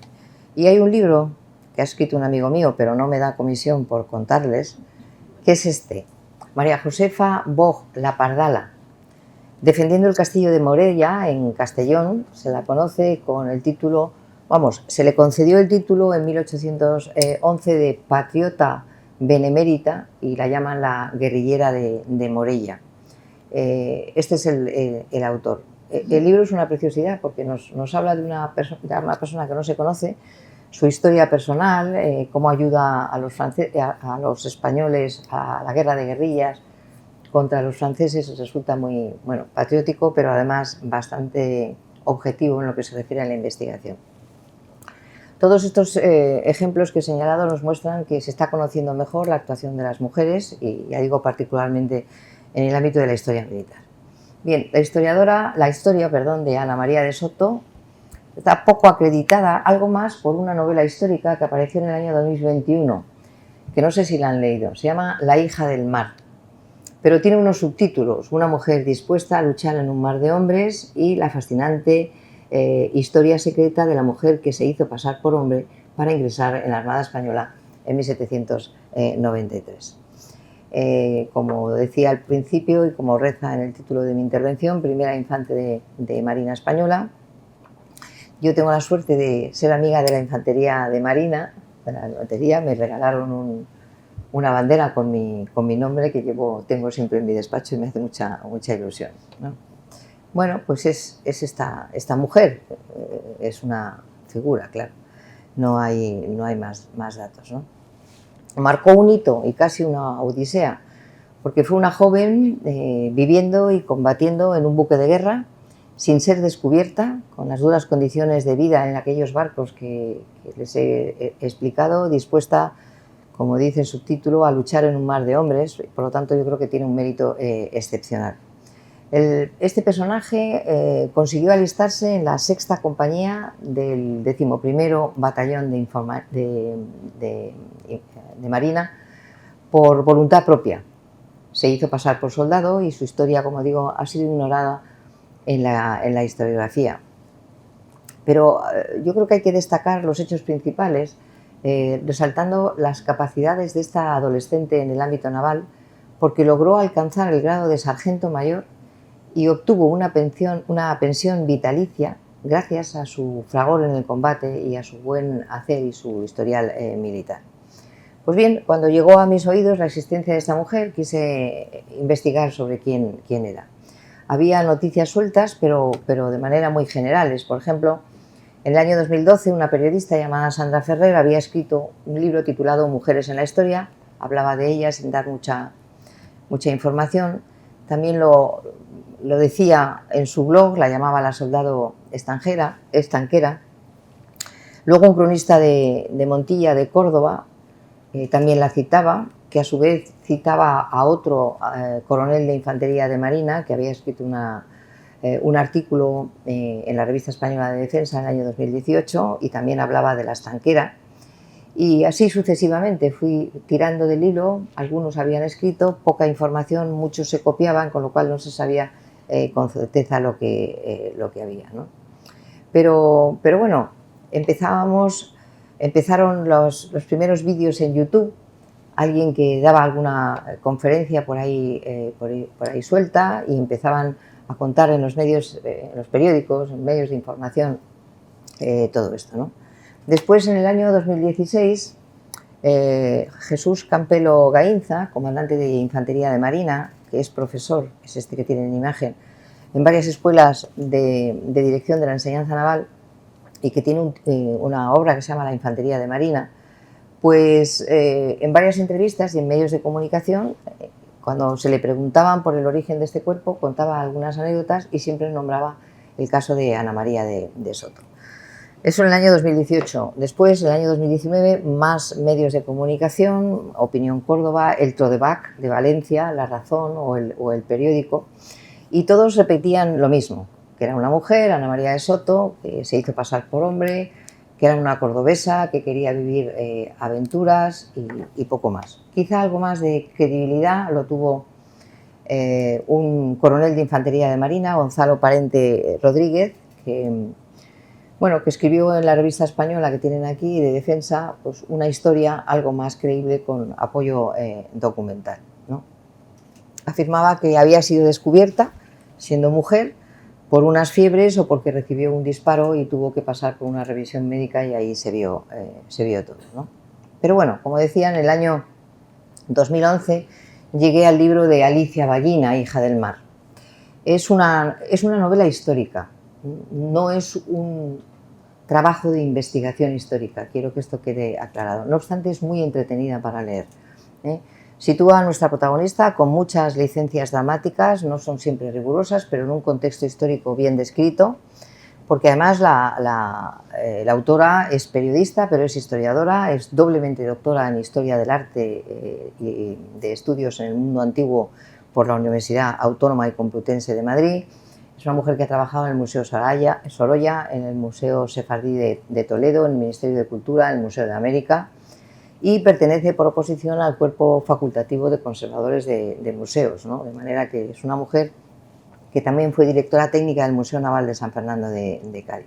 Y hay un libro que ha escrito un amigo mío, pero no me da comisión por contarles, que es este, María Josefa Boj La Pardala, defendiendo el castillo de Morella en Castellón. Se la conoce con el título, se le concedió el título en 1811 de patriota benemérita y la llaman la guerrillera de Morella. Este es el autor. El libro es una preciosidad porque nos habla de una persona que no se conoce, su historia personal, cómo ayuda a los españoles a la guerra de guerrillas contra los franceses. Resulta muy patriótico, pero además bastante objetivo en lo que se refiere a la investigación. Todos estos ejemplos que he señalado nos muestran que se está conociendo mejor la actuación de las mujeres y ya digo particularmente en el ámbito de la historia militar. Bien, la historia de Ana María de Soto está poco acreditada, algo más por una novela histórica que apareció en el año 2021, que no sé si la han leído, se llama La hija del mar, pero tiene unos subtítulos, una mujer dispuesta a luchar en un mar de hombres y la fascinante historia secreta de la mujer que se hizo pasar por hombre para ingresar en la Armada Española en 1793. Como decía al principio y como reza en el título de mi intervención, primera infante de Marina Española. Yo tengo la suerte de ser amiga de la Infantería de Marina, de la infantería. Me regalaron una bandera con mi nombre que tengo siempre en mi despacho y me hace mucha ilusión, ¿no? Bueno, pues es esta mujer, es una figura, claro, no hay más datos, ¿no? Marcó un hito y casi una odisea, porque fue una joven viviendo y combatiendo en un buque de guerra, sin ser descubierta, con las duras condiciones de vida en aquellos barcos que les he explicado, dispuesta, como dice el subtítulo, a luchar en un mar de hombres. Por lo tanto, yo creo que tiene un mérito excepcional. Este personaje consiguió alistarse en la 6ª compañía del 11º batallón de Marina por voluntad propia. Se hizo pasar por soldado y su historia, como digo, ha sido ignorada en la historiografía. Pero yo creo que hay que destacar los hechos principales, resaltando las capacidades de esta adolescente en el ámbito naval, porque logró alcanzar el grado de sargento mayor y obtuvo una pensión vitalicia gracias a su fragor en el combate y a su buen hacer y su historial militar. Pues bien, cuando llegó a mis oídos la existencia de esta mujer, quise investigar sobre quién era. Había noticias sueltas, pero de manera muy generales. Por ejemplo, en el año 2012, una periodista llamada Sandra Ferrer había escrito un libro titulado Mujeres en la historia. Hablaba de ellas sin dar mucha información. También lo decía en su blog, la llamaba la soldado estanquera. Luego un cronista de Montilla, de Córdoba, también la citaba, que a su vez citaba a otro coronel de infantería de Marina que había escrito un artículo en la Revista Española de Defensa en el año 2018 y también hablaba de la estanquera. Y así sucesivamente fui tirando del hilo. Algunos habían escrito, poca información, muchos se copiaban, con lo cual no se sabía con certeza lo que había, ¿no? Pero bueno, empezaron los primeros vídeos en YouTube, alguien que daba alguna conferencia por ahí suelta, y empezaban a contar en los medios, en los periódicos, en medios de información, todo esto, ¿no? Después, en el año 2016, Jesús Campelo Gainza, comandante de Infantería de Marina, que es profesor, es este que tienen en imagen, en varias escuelas de dirección de la enseñanza naval y que tiene una obra que se llama La Infantería de Marina, pues en varias entrevistas y en medios de comunicación, cuando se le preguntaban por el origen de este cuerpo, contaba algunas anécdotas y siempre nombraba el caso de Ana María de Soto. Eso en el año 2018. Después, en el año 2019, más medios de comunicación, Opinión Córdoba, El Trodebac de Valencia, La Razón o el Periódico, y todos repetían lo mismo, que era una mujer, Ana María de Soto, que se hizo pasar por hombre, que era una cordobesa, que quería vivir aventuras y poco más. Quizá algo más de credibilidad lo tuvo un coronel de Infantería de Marina, Gonzalo Parente Rodríguez, que escribió en la revista española que tienen aquí de defensa, pues una historia algo más creíble con apoyo documental, ¿no? Afirmaba que había sido descubierta siendo mujer por unas fiebres o porque recibió un disparo y tuvo que pasar por una revisión médica, y ahí se vio todo, ¿no? Pero bueno, como decía, en el año 2011 llegué al libro de Alicia Ballina, Hija del mar. Es una novela histórica, no es un trabajo de investigación histórica, quiero que esto quede aclarado. No obstante, es muy entretenida para leer, ¿eh? Sitúa a nuestra protagonista con muchas licencias dramáticas, no son siempre rigurosas, pero en un contexto histórico bien descrito, porque además la autora es periodista, pero es historiadora, es doblemente doctora en Historia del Arte y de Estudios en el Mundo Antiguo por la Universidad Autónoma y Complutense de Madrid. Es una mujer que ha trabajado en el Museo Sorolla, en el Museo Sefardí de Toledo, en el Ministerio de Cultura, en el Museo de América, y pertenece por oposición al cuerpo facultativo de conservadores de museos, ¿no? De manera que es una mujer que también fue directora técnica del Museo Naval de San Fernando de Cádiz.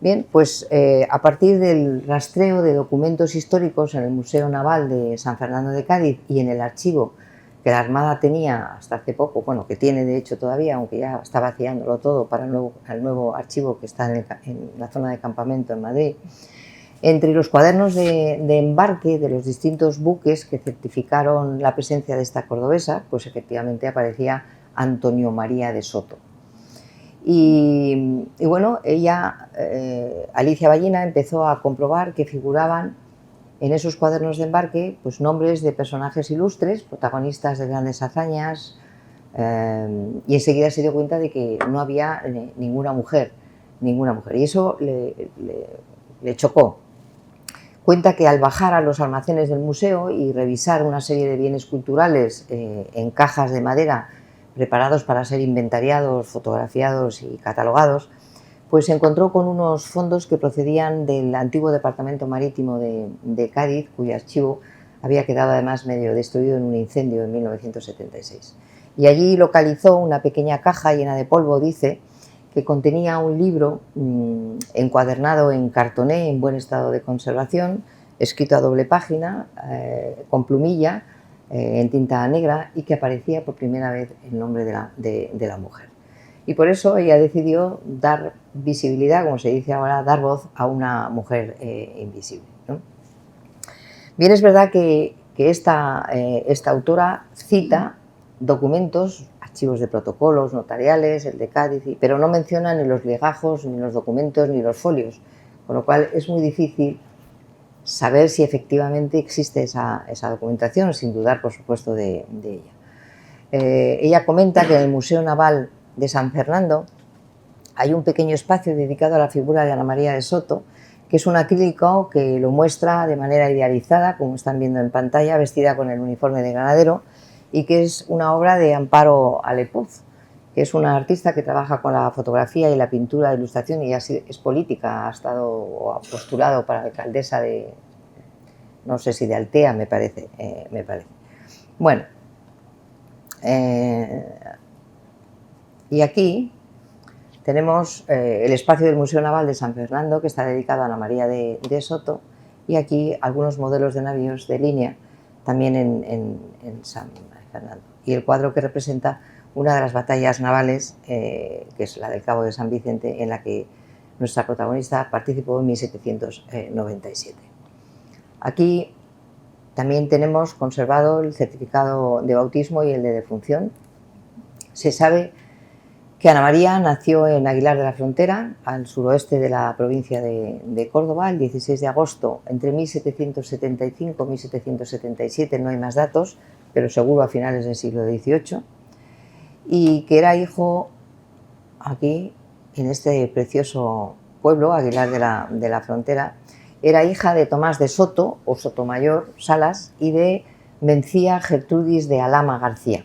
Bien, pues a partir del rastreo de documentos históricos en el Museo Naval de San Fernando de Cádiz y en el archivo que la Armada tenía hasta hace poco, que tiene de hecho todavía, aunque ya está vaciándolo todo para el nuevo archivo que está en la zona de campamento en Madrid, entre los cuadernos de embarque de los distintos buques que certificaron la presencia de esta cordobesa, pues efectivamente aparecía Antonio María de Soto. Y bueno, ella, Alicia Ballina, empezó a comprobar que figuraban en esos cuadernos de embarque pues nombres de personajes ilustres, protagonistas de grandes hazañas, y enseguida se dio cuenta de que no había ninguna mujer, y eso le chocó. Cuenta que al bajar a los almacenes del museo y revisar una serie de bienes culturales en cajas de madera preparados para ser inventariados, fotografiados y catalogados, pues se encontró con unos fondos que procedían del antiguo Departamento Marítimo de Cádiz, cuyo archivo había quedado además medio destruido en un incendio en 1976. Y allí localizó una pequeña caja llena de polvo, dice, que contenía un libro encuadernado en cartoné en buen estado de conservación, escrito a doble página, con plumilla, en tinta negra, y que aparecía por primera vez el nombre de la mujer. Y por eso ella decidió dar visibilidad, como se dice ahora, dar voz a una mujer invisible, ¿no? Bien, es verdad que esta autora cita documentos, archivos de protocolos notariales, el de Cádiz, pero no menciona ni los legajos, ni los documentos, ni los folios, con lo cual es muy difícil saber si efectivamente existe esa documentación, sin dudar, por supuesto, de ella. Ella comenta que en el Museo Naval de San Fernando hay un pequeño espacio dedicado a la figura de Ana María de Soto, que es un acrílico que lo muestra de manera idealizada, como están viendo en pantalla, vestida con el uniforme de granadero, y que es una obra de Amparo Alepuz, que es una artista que trabaja con la fotografía y la pintura de ilustración y es política, ha estado o ha postulado para alcaldesa de, no sé si de Altea, me parece. Bueno, y aquí tenemos el espacio del Museo Naval de San Fernando, que está dedicado a Ana María de Soto, y aquí algunos modelos de navíos de línea, también en San Fernando. Y el cuadro que representa una de las batallas navales, que es la del Cabo de San Vicente, en la que nuestra protagonista participó en 1797. Aquí también tenemos conservado el certificado de bautismo y el de defunción. Se sabe que Ana María nació en Aguilar de la Frontera, al suroeste de la provincia de Córdoba, el 16 de agosto entre 1775 y 1777, no hay más datos, pero seguro a finales del siglo XVIII, y que era hijo, aquí, en este precioso pueblo, Aguilar de la Frontera, era hija de Tomás de Soto, o Sotomayor Salas, y de Mencía Gertrudis de Alama García.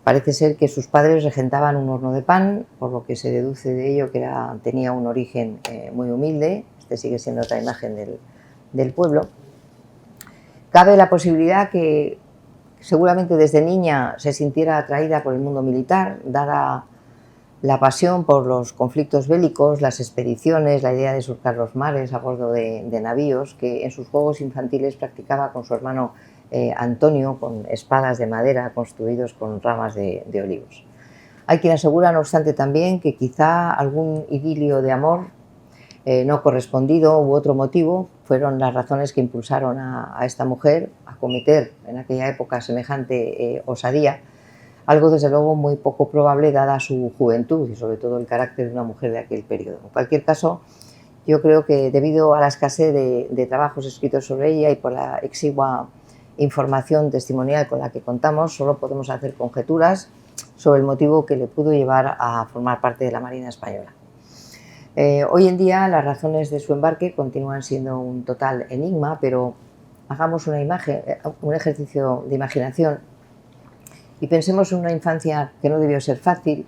Parece ser que sus padres regentaban un horno de pan, por lo que se deduce de ello que tenía un origen muy humilde. Este sigue siendo otra imagen del pueblo. Cabe la posibilidad que seguramente desde niña se sintiera atraída por el mundo militar, dada la pasión por los conflictos bélicos, las expediciones, la idea de surcar los mares a bordo de navíos, que en sus juegos infantiles practicaba con su hermano Antonio, con espadas de madera construidos con ramas de olivos. Hay quien asegura, no obstante, también que quizá algún idilio de amor no correspondido u otro motivo fueron las razones que impulsaron a esta mujer a cometer en aquella época semejante osadía, algo desde luego muy poco probable dada su juventud y sobre todo el carácter de una mujer de aquel periodo. En cualquier caso, yo creo que debido a la escasez de trabajos escritos sobre ella y por la exigua información testimonial con la que contamos, solo podemos hacer conjeturas sobre el motivo que le pudo llevar a formar parte de la Marina Española. Hoy en día las razones de su embarque continúan siendo un total enigma, pero hagamos un ejercicio de imaginación y pensemos en una infancia que no debió ser fácil.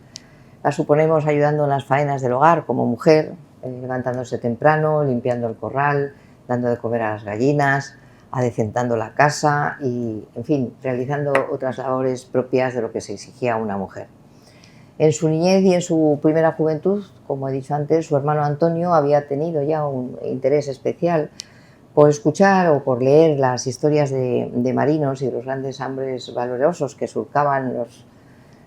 La suponemos ayudando en las faenas del hogar como mujer, levantándose temprano, limpiando el corral, dando de comer a las gallinas, adecentando la casa y, en fin, realizando otras labores propias de lo que se exigía a una mujer. En su niñez y en su primera juventud, como he dicho antes, su hermano Antonio había tenido ya un interés especial por escuchar o por leer las historias de marinos y de los grandes hombres valerosos que surcaban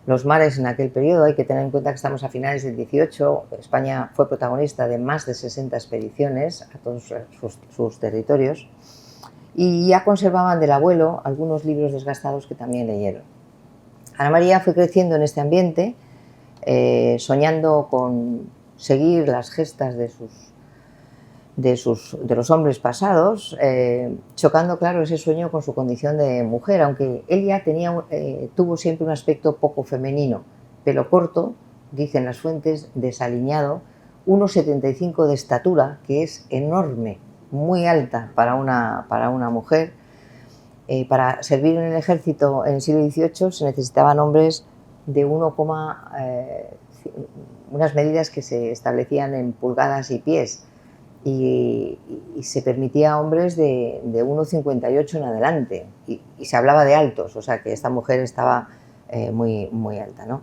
los mares en aquel periodo. Hay que tener en cuenta que estamos a finales del XVIII, España fue protagonista de más de 60 expediciones a todos sus territorios, y ya conservaban del abuelo algunos libros desgastados que también leyeron. Ana María fue creciendo en este ambiente, soñando con seguir las gestas de los hombres pasados, chocando, claro, ese sueño con su condición de mujer, aunque él ya tuvo siempre un aspecto poco femenino, pelo corto, dicen las fuentes, desaliñado, 1,75 de estatura, que es enorme, muy alta para una mujer. Para servir en el ejército en el siglo XVIII se necesitaban hombres de unas medidas que se establecían en pulgadas y pies, y se permitía a hombres de 1,58 en adelante y se hablaba de altos, o sea que esta mujer estaba muy, muy alta, ¿no?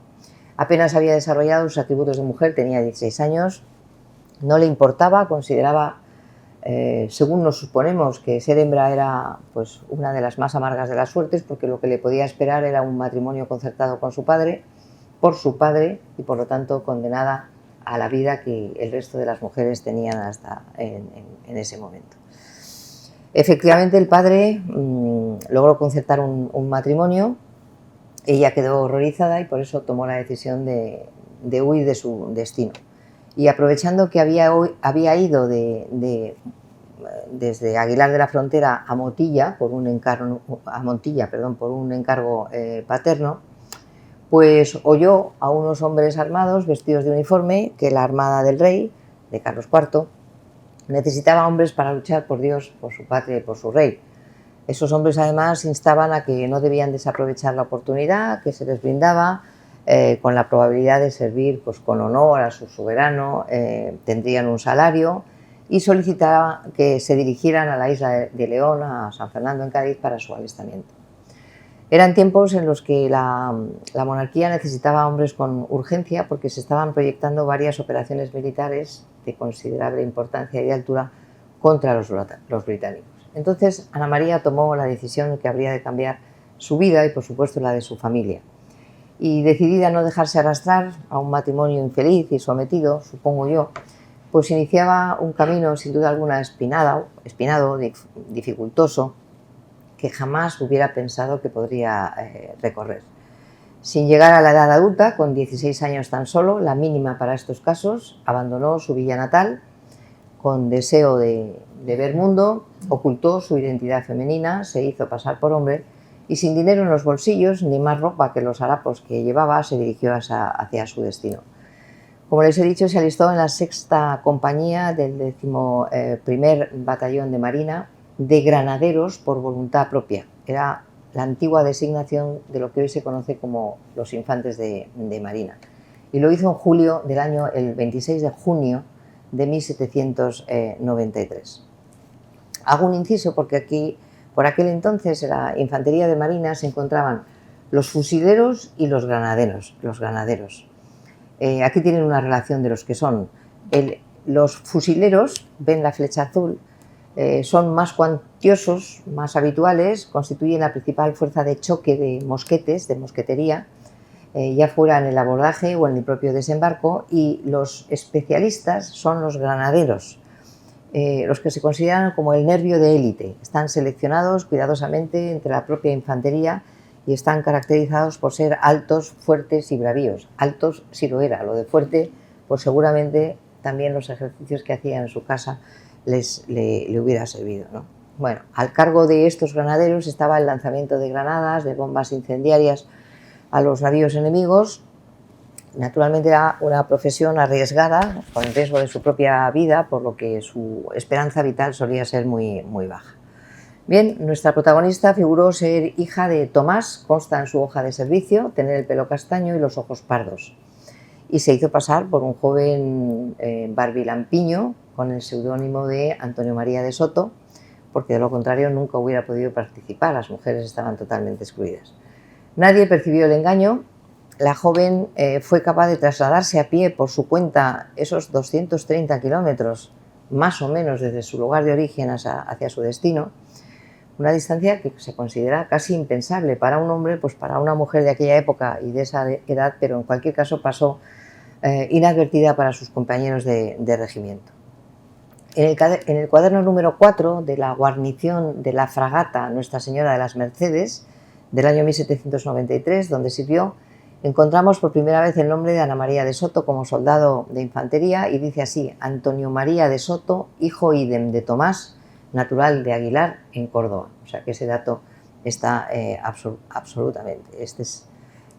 Apenas había desarrollado sus atributos de mujer, tenía 16 años, no le importaba, consideraba, según nos suponemos, que ser hembra era pues, una de las más amargas de las suertes, porque lo que le podía esperar era un matrimonio concertado con su padre, por su padre, y por lo tanto condenada a la vida que el resto de las mujeres tenían hasta en ese momento. Efectivamente, el padre logró concertar un matrimonio. Ella quedó horrorizada y por eso tomó la decisión de huir de su destino. Y aprovechando que había ido desde Aguilar de la Frontera a Montilla por un encargo paterno, pues oyó a unos hombres armados vestidos de uniforme que la Armada del Rey, de Carlos IV, necesitaba hombres para luchar por Dios, por su patria y por su rey. Esos hombres además instaban a que no debían desaprovechar la oportunidad que se les brindaba, con la probabilidad de servir pues, con honor a su soberano, tendrían un salario, y solicitaba que se dirigieran a la isla de León, a San Fernando en Cádiz, para su alistamiento. Eran tiempos en los que la monarquía necesitaba hombres con urgencia porque se estaban proyectando varias operaciones militares de considerable importancia y de altura contra los británicos. Entonces Ana María tomó la decisión que habría de cambiar su vida y por supuesto la de su familia. Y decidida a no dejarse arrastrar a un matrimonio infeliz y sometido, supongo yo, pues iniciaba un camino sin duda alguna espinado, dificultoso, que jamás hubiera pensado que podría recorrer. Sin llegar a la edad adulta, con 16 años tan solo, la mínima para estos casos, abandonó su villa natal con deseo de ver mundo, ocultó su identidad femenina, se hizo pasar por hombre y sin dinero en los bolsillos ni más ropa que los harapos que llevaba, se dirigió hacia su destino. Como les he dicho, se alistó en la 6ª compañía del 11º Batallón de Marina de granaderos por voluntad propia. Era la antigua designación de lo que hoy se conoce como los infantes de Marina. Y lo hizo en julio del año, el 26 de junio de 1793. Hago un inciso porque por aquel entonces en la infantería de Marina se encontraban los fusileros y los granaderos. Aquí tienen una relación de los que son. Los fusileros, ven la flecha azul, son más cuantiosos, más habituales, constituyen la principal fuerza de choque de mosquetes, de mosquetería, ya fuera en el abordaje o en el propio desembarco, y los especialistas son los granaderos, los que se consideran como el nervio de élite. Están seleccionados cuidadosamente entre la propia infantería y están caracterizados por ser altos, fuertes y bravíos. Altos sí lo era, lo de fuerte, pues seguramente también los ejercicios que hacía en su casa le hubiera servido, ¿no? Bueno, al cargo de estos granaderos estaba el lanzamiento de granadas, de bombas incendiarias a los navíos enemigos. Naturalmente era una profesión arriesgada, con el riesgo de su propia vida, por lo que su esperanza vital solía ser muy, muy baja. Bien, nuestra protagonista figuró ser hija de Tomás, consta en su hoja de servicio, tener el pelo castaño y los ojos pardos. Y se hizo pasar por un joven barbilampiño con el seudónimo de Antonio María de Soto, porque de lo contrario nunca hubiera podido participar, las mujeres estaban totalmente excluidas. Nadie percibió el engaño. La joven fue capaz de trasladarse a pie por su cuenta esos 230 kilómetros, más o menos desde su lugar de origen hacia su destino, una distancia que se considera casi impensable para un hombre, pues para una mujer de aquella época y de esa edad, pero en cualquier caso pasó inadvertida para sus compañeros de regimiento. En el cuaderno número 4 de la guarnición de la fragata Nuestra Señora de las Mercedes, del año 1793, donde sirvió, encontramos por primera vez el nombre de Ana María de Soto como soldado de infantería y dice así: Antonio María de Soto, hijo idem de Tomás, natural de Aguilar, en Córdoba. O sea que ese dato está absolutamente. Esta es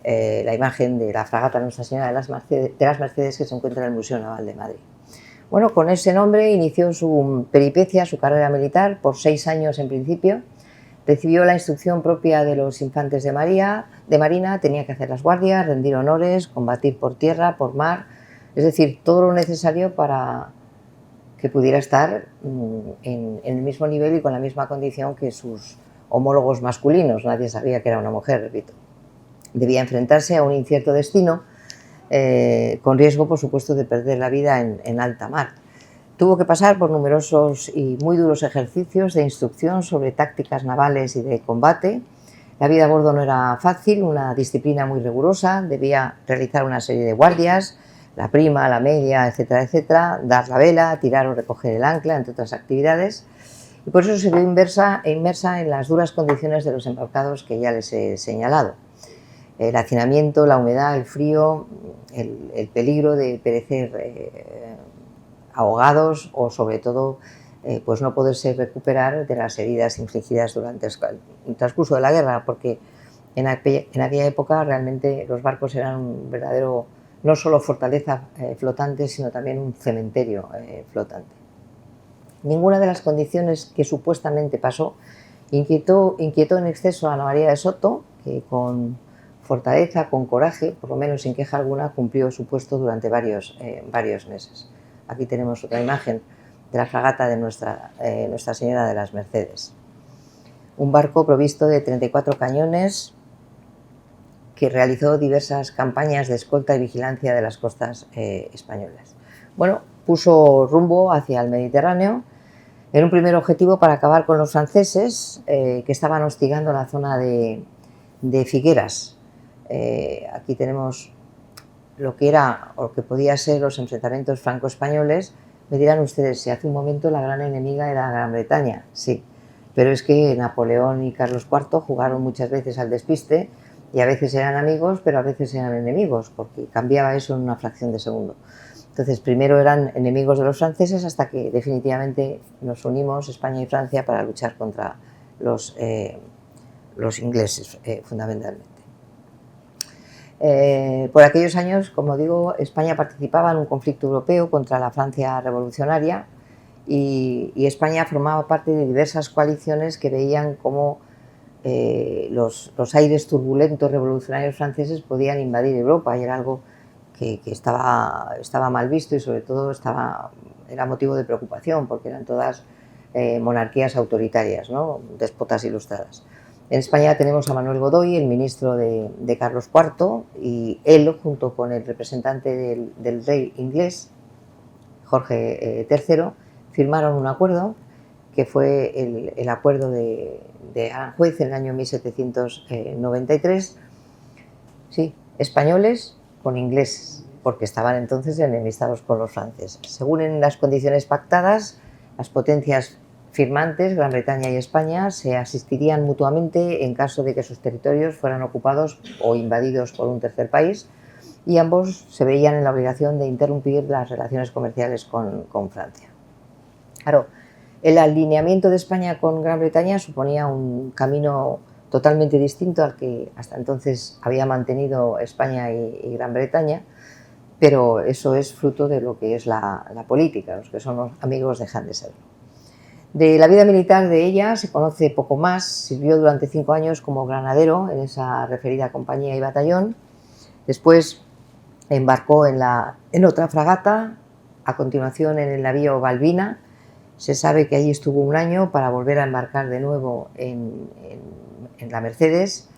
la imagen de la fragata Nuestra Señora de las Mercedes que se encuentra en el Museo Naval de Madrid. Bueno, con ese nombre inició su peripecia, su carrera militar, por 6 años en principio. Recibió la instrucción propia de los infantes de Marina, tenía que hacer las guardias, rendir honores, combatir por tierra, por mar, es decir, todo lo necesario para que pudiera estar en el mismo nivel y con la misma condición que sus homólogos masculinos. Nadie sabía que era una mujer, repito. Debía enfrentarse a un incierto destino, con riesgo, por supuesto, de perder la vida en alta mar. Tuvo que pasar por numerosos y muy duros ejercicios de instrucción sobre tácticas navales y de combate. La vida a bordo no era fácil, una disciplina muy rigurosa, debía realizar una serie de guardias, la prima, la media, etcétera, etcétera, dar la vela, tirar o recoger el ancla, entre otras actividades, y por eso se vio inmersa en las duras condiciones de los embarcados que ya les he señalado. El hacinamiento, la humedad, el frío, el peligro de perecer ahogados o, sobre todo, pues no poderse recuperar de las heridas infligidas durante el transcurso de la guerra, porque en aquella época realmente los barcos eran un verdadero, no solo fortaleza flotante, sino también un cementerio flotante. Ninguna de las condiciones que supuestamente pasó inquietó en exceso a Ana María de Soto, que con fortaleza, con coraje, por lo menos sin queja alguna, cumplió su puesto durante varios meses. Aquí tenemos otra imagen de la fragata de Nuestra Señora de las Mercedes. Un barco provisto de 34 cañones que realizó diversas campañas de escolta y vigilancia de las costas españolas. Bueno, puso rumbo hacia el Mediterráneo en un primer objetivo para acabar con los franceses que estaban hostigando la zona de Figueras. Aquí tenemos lo que era o que podía ser los enfrentamientos franco-españoles. Me dirán ustedes, si hace un momento la gran enemiga era Gran Bretaña, sí, pero es que Napoleón y Carlos IV jugaron muchas veces al despiste y a veces eran amigos, pero a veces eran enemigos, porque cambiaba eso en una fracción de segundo. Entonces, primero eran enemigos de los franceses hasta que definitivamente nos unimos, España y Francia, para luchar contra los ingleses, fundamentalmente. Por aquellos años, como digo, España participaba en un conflicto europeo contra la Francia revolucionaria y España formaba parte de diversas coaliciones que veían cómo los aires turbulentos revolucionarios franceses podían invadir Europa, y era algo que estaba mal visto y sobre todo era motivo de preocupación, porque eran todas monarquías autoritarias, ¿no? Déspotas ilustradas. En España tenemos a Manuel Godoy, el ministro de Carlos IV, y él, junto con el representante del rey inglés, Jorge III, firmaron un acuerdo que fue el acuerdo de Aranjuez en el año 1793. Sí, españoles con ingleses, porque estaban entonces enemistados con los franceses. Según en las condiciones pactadas, las potencias firmantes, Gran Bretaña y España, se asistirían mutuamente en caso de que sus territorios fueran ocupados o invadidos por un tercer país, y ambos se veían en la obligación de interrumpir las relaciones comerciales con Francia. Claro, el alineamiento de España con Gran Bretaña suponía un camino totalmente distinto al que hasta entonces había mantenido España y Gran Bretaña, pero eso es fruto de lo que es la política. Los que somos amigos dejan de serlo. De la vida militar de ella se conoce poco más. Sirvió durante 5 años como granadero en esa referida compañía y batallón. Después embarcó en otra fragata, a continuación en el navío Balbina. Se sabe que allí estuvo 1 año para volver a embarcar de nuevo en la Mercedes,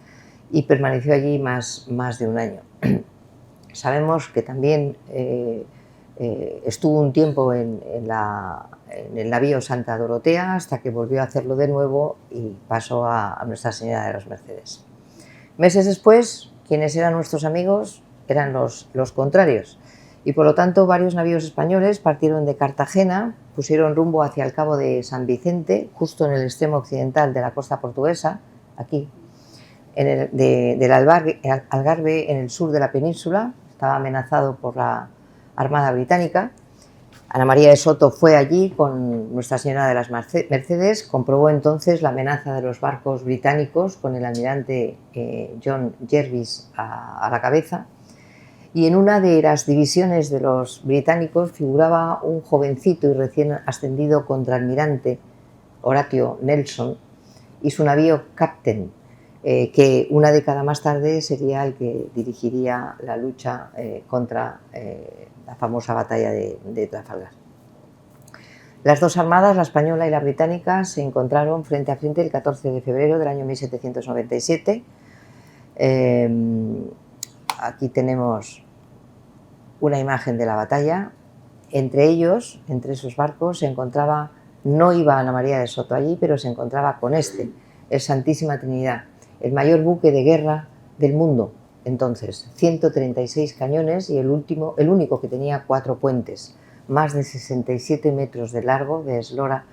y permaneció allí más de 1 año. Sabemos que también estuvo un tiempo en el navío Santa Dorotea, hasta que volvió a hacerlo de nuevo y pasó a Nuestra Señora de las Mercedes. Meses después, quienes eran nuestros amigos eran los contrarios, y por lo tanto varios navíos españoles partieron de Cartagena, pusieron rumbo hacia el Cabo de San Vicente, justo en el extremo occidental de la costa portuguesa, aquí, del Algarve, en el sur de la península. Estaba amenazado por la Armada Británica. Ana María de Soto fue allí con Nuestra Señora de las Mercedes, comprobó entonces la amenaza de los barcos británicos con el almirante John Jervis a la cabeza, y en una de las divisiones de los británicos figuraba un jovencito y recién ascendido contraalmirante, Horatio Nelson, y su navío Captain, que 1 década más tarde sería el que dirigiría la lucha contra la famosa batalla de Trafalgar. Las dos armadas, la española y la británica, se encontraron frente a frente el 14 de febrero del año 1797. Aquí tenemos una imagen de la batalla. Entre ellos, entre esos barcos, se encontraba, no iba Ana María de Soto allí, pero se encontraba con el Santísima Trinidad, el mayor buque de guerra del mundo. Entonces, 136 cañones y el único que tenía 4 puentes, más de 67 metros de largo de eslora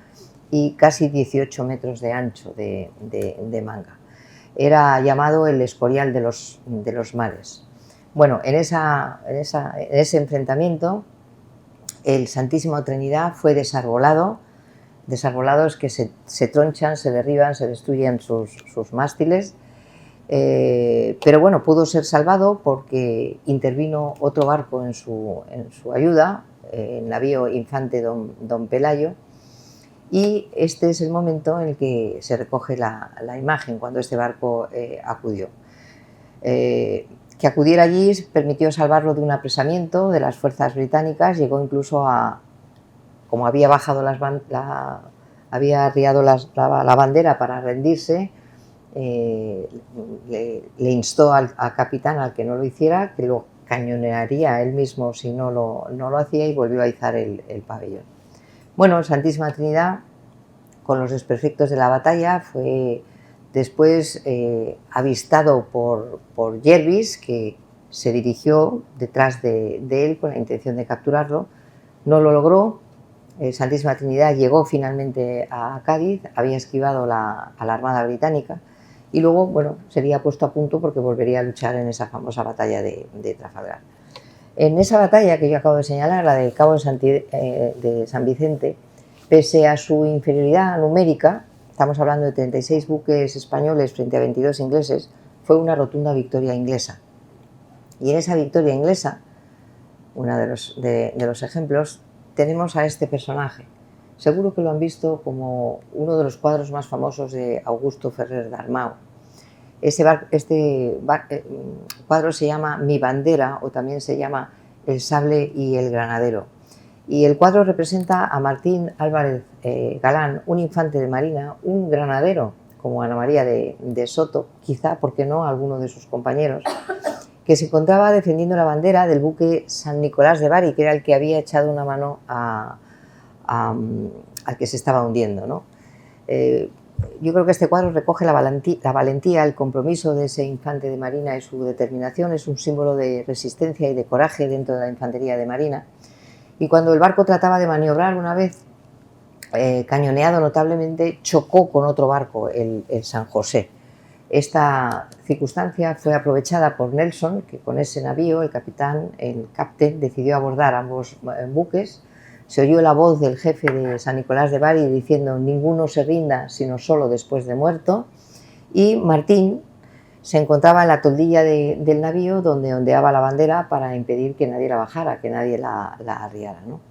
y casi 18 metros de ancho de manga. Era llamado el Escorial de los mares. Bueno, en ese enfrentamiento, el Santísimo Trinidad fue desarbolado. Desarbolado es que se tronchan, se derriban, se destruyen sus mástiles. Pero bueno, pudo ser salvado porque intervino otro barco en su ayuda, el navío Infante Don Pelayo, y este es el momento en el que se recoge la imagen, cuando este barco acudió. Que acudiera allí permitió salvarlo de un apresamiento de las fuerzas británicas, llegó incluso como había bajado había arriado la bandera para rendirse, le instó al capitán al que no lo hiciera, que lo cañonearía él mismo si no lo hacía, y volvió a izar el pabellón. Bueno, el Santísima Trinidad, con los desperfectos de la batalla, fue después avistado por Jervis, que se dirigió detrás de él con la intención de capturarlo. No lo logró. Santísima Trinidad llegó finalmente a Cádiz, había esquivado a la Armada Británica, y luego, bueno, sería puesto a punto porque volvería a luchar en esa famosa batalla de Trafalgar. En esa batalla que yo acabo de señalar, la del Cabo de San Vicente, pese a su inferioridad numérica, estamos hablando de 36 buques españoles frente a 22 ingleses, fue una rotunda victoria inglesa. Y en esa victoria inglesa, uno de los ejemplos, tenemos a este personaje. Seguro que lo han visto como uno de los cuadros más famosos de Augusto Ferrer Dalmau. Este cuadro se llama Mi bandera, o también se llama El sable y el granadero. Y el cuadro representa a Martín Álvarez Galán, un infante de marina, un granadero, como Ana María de Soto, quizá, porque no, alguno de sus compañeros, que se encontraba defendiendo la bandera del buque San Nicolás de Bari, que era el que había echado una mano al que se estaba hundiendo, ¿no? Yo creo que este cuadro recoge la valentía, el compromiso de ese infante de marina y su determinación. Es un símbolo de resistencia y de coraje dentro de la infantería de marina. Y cuando el barco trataba de maniobrar una vez, cañoneado notablemente, chocó con otro barco, el San José. Esta circunstancia fue aprovechada por Nelson, que con ese navío, el capitán decidió abordar ambos buques. Se oyó la voz del jefe de San Nicolás de Bari diciendo: ninguno se rinda sino solo después de muerto, y Martín se encontraba en la toldilla del navío, donde ondeaba la bandera para impedir que nadie la bajara, que nadie la arriara, ¿no?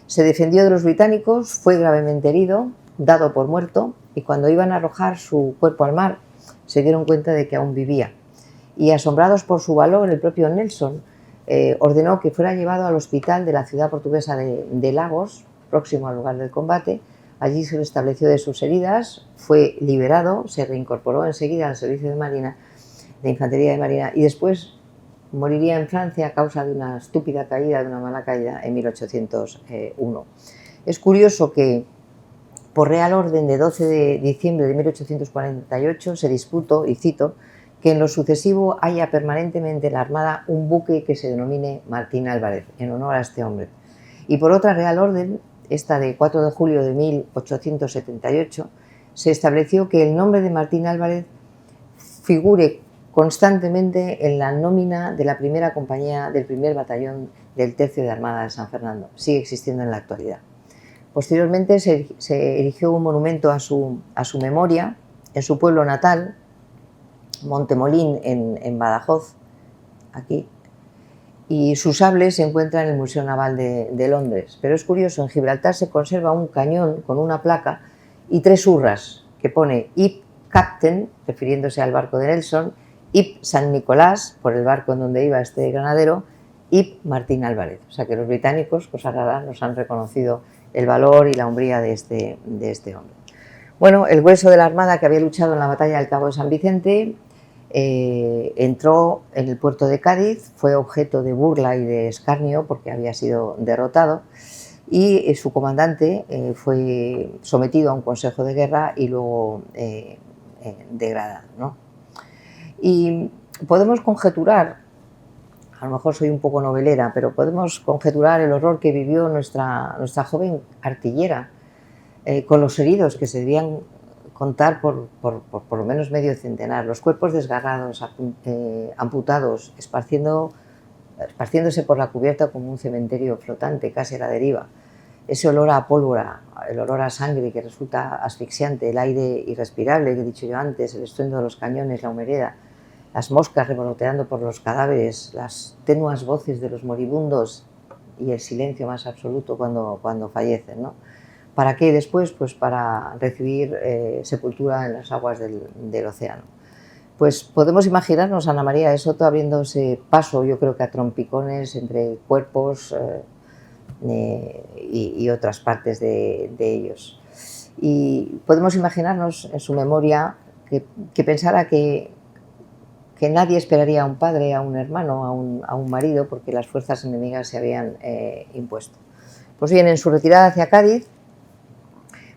Se defendió de los británicos, fue gravemente herido, dado por muerto, y cuando iban a arrojar su cuerpo al mar se dieron cuenta de que aún vivía. Y asombrados por su valor, el propio Nelson ordenó que fuera llevado al hospital de la ciudad portuguesa de Lagos, próximo al lugar del combate. Allí se restableció de sus heridas, fue liberado, se reincorporó enseguida al servicio de infantería de marina, y después moriría en Francia a causa de una estúpida caída, de una mala caída, en 1801. Es curioso que, por real orden de 12 de diciembre de 1848, se disputó, y cito, que en lo sucesivo haya permanentemente en la Armada un buque que se denomine Martín Álvarez, en honor a este hombre. Y por otra real orden, esta de 4 de julio de 1878, se estableció que el nombre de Martín Álvarez figure constantemente en la nómina de la primera compañía del primer batallón del Tercio de Armada de San Fernando. Sigue existiendo en la actualidad. Posteriormente se erigió un monumento a su memoria en su pueblo natal, Montemolín, en Badajoz, aquí, y su sable se encuentra en el Museo Naval de Londres. Pero es curioso, en Gibraltar se conserva un cañón con una placa y 3 urras que pone IP Captain, refiriéndose al barco de Nelson, IP San Nicolás, por el barco en donde iba este granadero, y Martín Álvarez. O sea que los británicos, cosa rara, nos han reconocido el valor y la hombría de este hombre. Bueno, el grueso de la Armada, que había luchado en la batalla del Cabo de San Vicente, entró en el puerto de Cádiz, fue objeto de burla y de escarnio porque había sido derrotado, y su comandante fue sometido a un consejo de guerra y luego degradado, ¿no? Y podemos conjeturar, a lo mejor soy un poco novelera, pero podemos conjeturar el horror que vivió nuestra joven artillera, con los heridos, que se debían contar por lo menos medio centenar, los cuerpos desgarrados, amputados, esparciéndose por la cubierta como un cementerio flotante, casi a la deriva. Ese olor a pólvora, el olor a sangre que resulta asfixiante, el aire irrespirable que he dicho yo antes, el estruendo de los cañones, la humareda, las moscas revoloteando por los cadáveres, las tenuas voces de los moribundos y el silencio más absoluto cuando fallecen, ¿no? ¿Para qué después? Pues para recibir sepultura en las aguas del océano. Pues podemos imaginarnos a Ana María de Soto abriéndose paso, yo creo que a trompicones entre cuerpos y otras partes de ellos. Y podemos imaginarnos en su memoria que pensara que nadie esperaría a un padre, a un hermano, a un marido, porque las fuerzas enemigas se habían impuesto. Pues bien, en su retirada hacia Cádiz,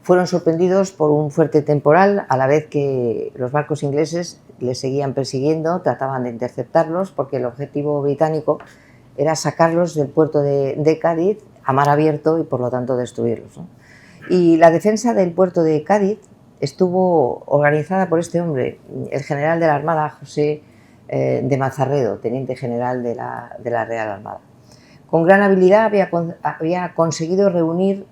fueron sorprendidos por un fuerte temporal, a la vez que los barcos ingleses les seguían persiguiendo, trataban de interceptarlos, porque el objetivo británico era sacarlos del puerto de Cádiz a mar abierto y por lo tanto destruirlos, ¿no? Y la defensa del puerto de Cádiz estuvo organizada por este hombre, el general de la Armada, José de Mazarredo, teniente general de la Real Armada. Con gran habilidad había conseguido reunir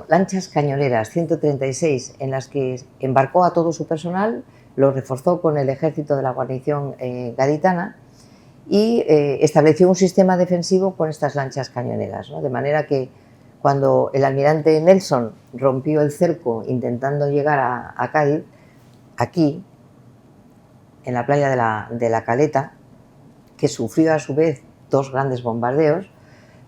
lanchas cañoneras, 136, en las que embarcó a todo su personal, lo reforzó con el ejército de la guarnición gaditana y estableció un sistema defensivo con estas lanchas cañoneras, ¿no? De manera que cuando el almirante Nelson rompió el cerco intentando llegar a Cádiz, aquí, en la playa de la Caleta, que sufrió a su vez 2 grandes bombardeos,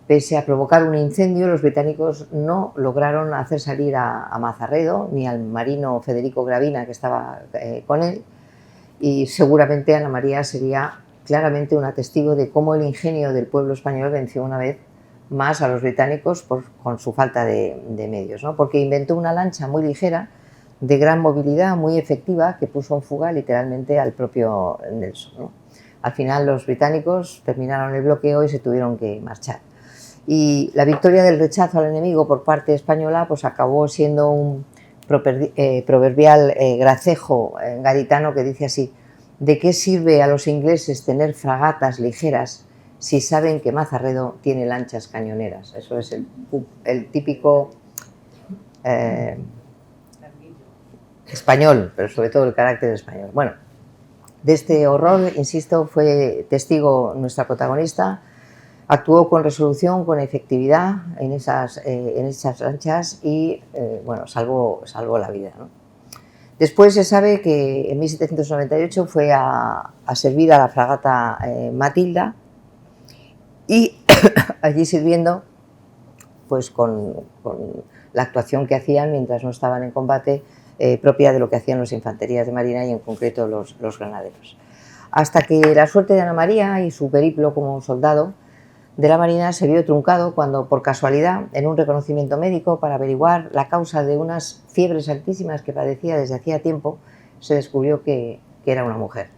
pese a provocar un incendio, los británicos no lograron hacer salir a Mazarredo ni al marino Federico Gravina, que estaba con él, y seguramente Ana María sería claramente una testigo de cómo el ingenio del pueblo español venció una vez más a los británicos con su falta de medios, ¿no? Porque inventó una lancha muy ligera, de gran movilidad, muy efectiva, que puso en fuga literalmente al propio Nelson, ¿no? Al final los británicos terminaron el bloqueo y se tuvieron que marchar. Y la victoria del rechazo al enemigo por parte española pues acabó siendo un proverbial gracejo gaditano que dice así: ¿de qué sirve a los ingleses tener fragatas ligeras si saben que Mazarredo tiene lanchas cañoneras? Eso es el típico español, pero sobre todo el carácter español. Bueno, de este horror, insisto, fue testigo nuestra protagonista. Actuó con resolución, con efectividad en esas lanchas y bueno, salvó la vida, ¿no? Después se sabe que en 1798 fue a servir a la fragata Matilda y allí sirviendo pues con la actuación que hacían mientras no estaban en combate, propia de lo que hacían los infanterías de marina y en concreto los granaderos. Hasta que la suerte de Ana María y su periplo como soldado de la Marina se vio truncado cuando, por casualidad, en un reconocimiento médico para averiguar la causa de unas fiebres altísimas que padecía desde hacía tiempo, se descubrió que era una mujer.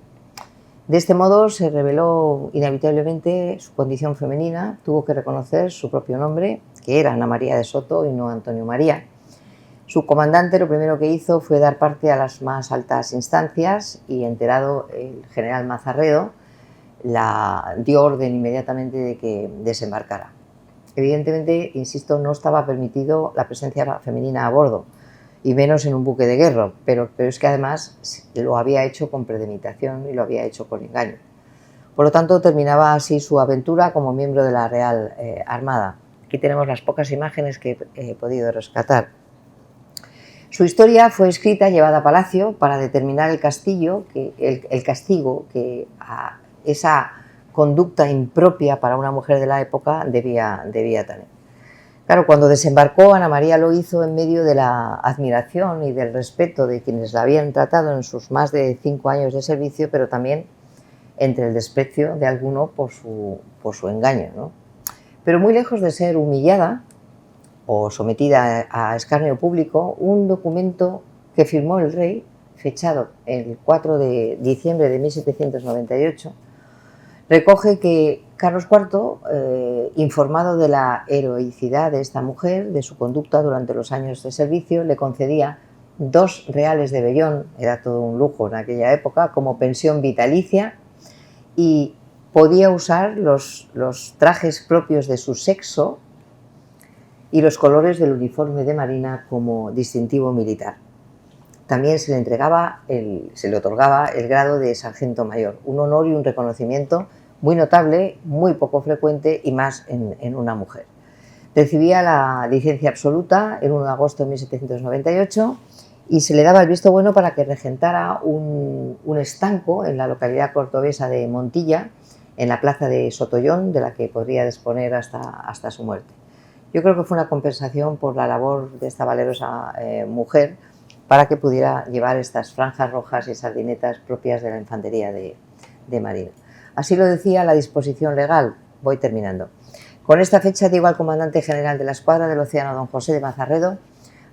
De este modo se reveló inevitablemente su condición femenina, tuvo que reconocer su propio nombre, que era Ana María de Soto y no Antonio María. Su comandante lo primero que hizo fue dar parte a las más altas instancias y, enterado el general Mazarredo, dio orden inmediatamente de que desembarcara. Evidentemente, insisto, no estaba permitido la presencia femenina a bordo, y menos en un buque de guerra, pero es que además lo había hecho con premeditación y lo había hecho con engaño. Por lo tanto, terminaba así su aventura como miembro de la Real Armada. Aquí tenemos las pocas imágenes que he podido rescatar. Su historia fue escrita, llevada a palacio para determinar el castigo que a esa conducta impropia para una mujer de la época debía tener. Claro, cuando desembarcó, Ana María lo hizo en medio de la admiración y del respeto de quienes la habían tratado en sus más de 5 años de servicio, pero también entre el desprecio de alguno por su engaño, ¿no? Pero muy lejos de ser humillada o sometida a escarnio público, un documento que firmó el rey, fechado el 4 de diciembre de 1798, recoge que Carlos IV, informado de la heroicidad de esta mujer, de su conducta durante los años de servicio, le concedía 2 reales de vellón, era todo un lujo en aquella época, como pensión vitalicia, y podía usar los trajes propios de su sexo y los colores del uniforme de marina como distintivo militar. También se le otorgaba el grado de sargento mayor, un honor y un reconocimiento muy notable, muy poco frecuente y más en una mujer. Recibía la licencia absoluta el 1 de agosto de 1798 y se le daba el visto bueno para que regentara un estanco en la localidad cordobesa de Montilla, en la plaza de Sotollón, de la que podría disponer hasta su muerte. Yo creo que fue una compensación por la labor de esta valerosa mujer para que pudiera llevar estas franjas rojas y sardinetas propias de la infantería de marina. Así lo decía la disposición legal. Voy terminando. Con esta fecha digo al comandante general de la escuadra del Océano, don José de Mazarredo,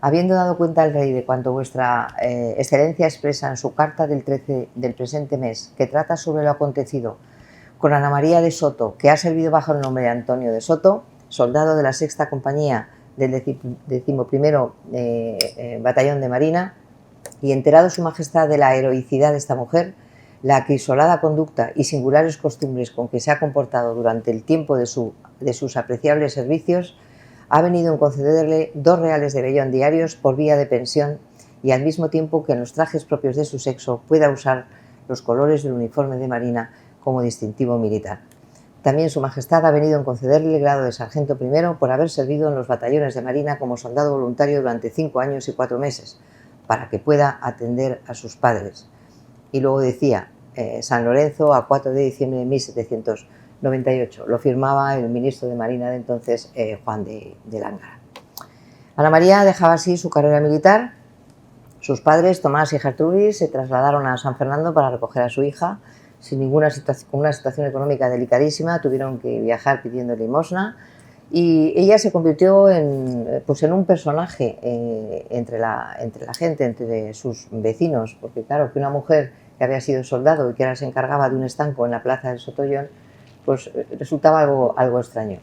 habiendo dado cuenta al rey de cuanto vuestra excelencia expresa en su carta del 13 del presente mes, que trata sobre lo acontecido con Ana María de Soto, que ha servido bajo el nombre de Antonio de Soto, soldado de la 6ª compañía del 11º batallón de marina, y enterado su majestad de la heroicidad de esta mujer, la acrisolada conducta y singulares costumbres con que se ha comportado durante el tiempo de sus apreciables servicios, ha venido en concederle 2 reales de vellón diarios por vía de pensión y al mismo tiempo que en los trajes propios de su sexo pueda usar los colores del uniforme de marina como distintivo militar. También su majestad ha venido en concederle el grado de sargento primero por haber servido en los batallones de marina como soldado voluntario durante 5 años y 4 meses, para que pueda atender a sus padres. Y luego decía, San Lorenzo, a 4 de diciembre de 1798. Lo firmaba el ministro de Marina de entonces, Juan de Lángara. Ana María dejaba así su carrera militar. Sus padres, Tomás y Gertrudis, se trasladaron a San Fernando para recoger a su hija. Con una situación económica delicadísima, tuvieron que viajar pidiendo limosna. Y ella se convirtió en un personaje entre la gente, entre sus vecinos, porque claro, que una mujer que había sido soldado y que ahora se encargaba de un estanco en la plaza del Sotollón, pues resultaba algo extraño.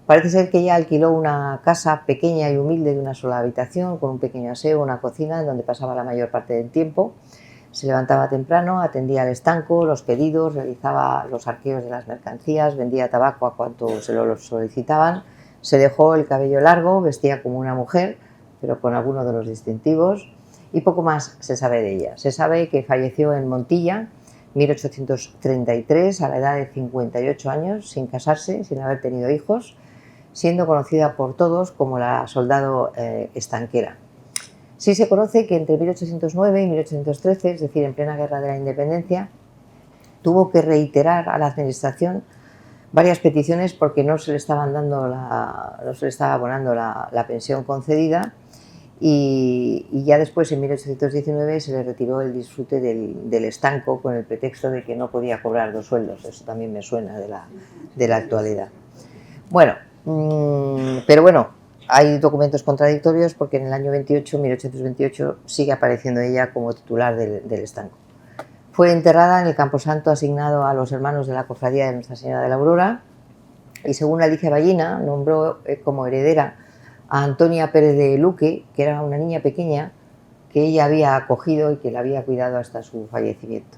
Parece ser que ella alquiló una casa pequeña y humilde de una sola habitación, con un pequeño aseo, una cocina, en donde pasaba la mayor parte del tiempo. Se levantaba temprano, atendía al estanco, los pedidos, realizaba los arqueos de las mercancías, vendía tabaco a cuanto se lo solicitaban, se dejó el cabello largo, vestía como una mujer, pero con alguno de los distintivos, y poco más se sabe de ella. Se sabe que falleció en Montilla, 1833, a la edad de 58 años, sin casarse, sin haber tenido hijos, siendo conocida por todos como la soldado estanquera. Sí se conoce que entre 1809 y 1813, es decir, en plena Guerra de la Independencia, tuvo que reiterar a la administración varias peticiones porque no se le estaba abonando la pensión concedida, y ya después, en 1819, se le retiró el disfrute del estanco con el pretexto de que no podía cobrar 2 sueldos. Eso también me suena de la actualidad. Bueno, pero bueno, hay documentos contradictorios porque en el año 1828, sigue apareciendo ella como titular del estanco. Fue enterrada en el camposanto asignado a los hermanos de la Cofradía de Nuestra Señora de la Aurora, y según Alicia Ballina, nombró como heredera a Antonia Pérez de Luque, que era una niña pequeña que ella había acogido y que la había cuidado hasta su fallecimiento.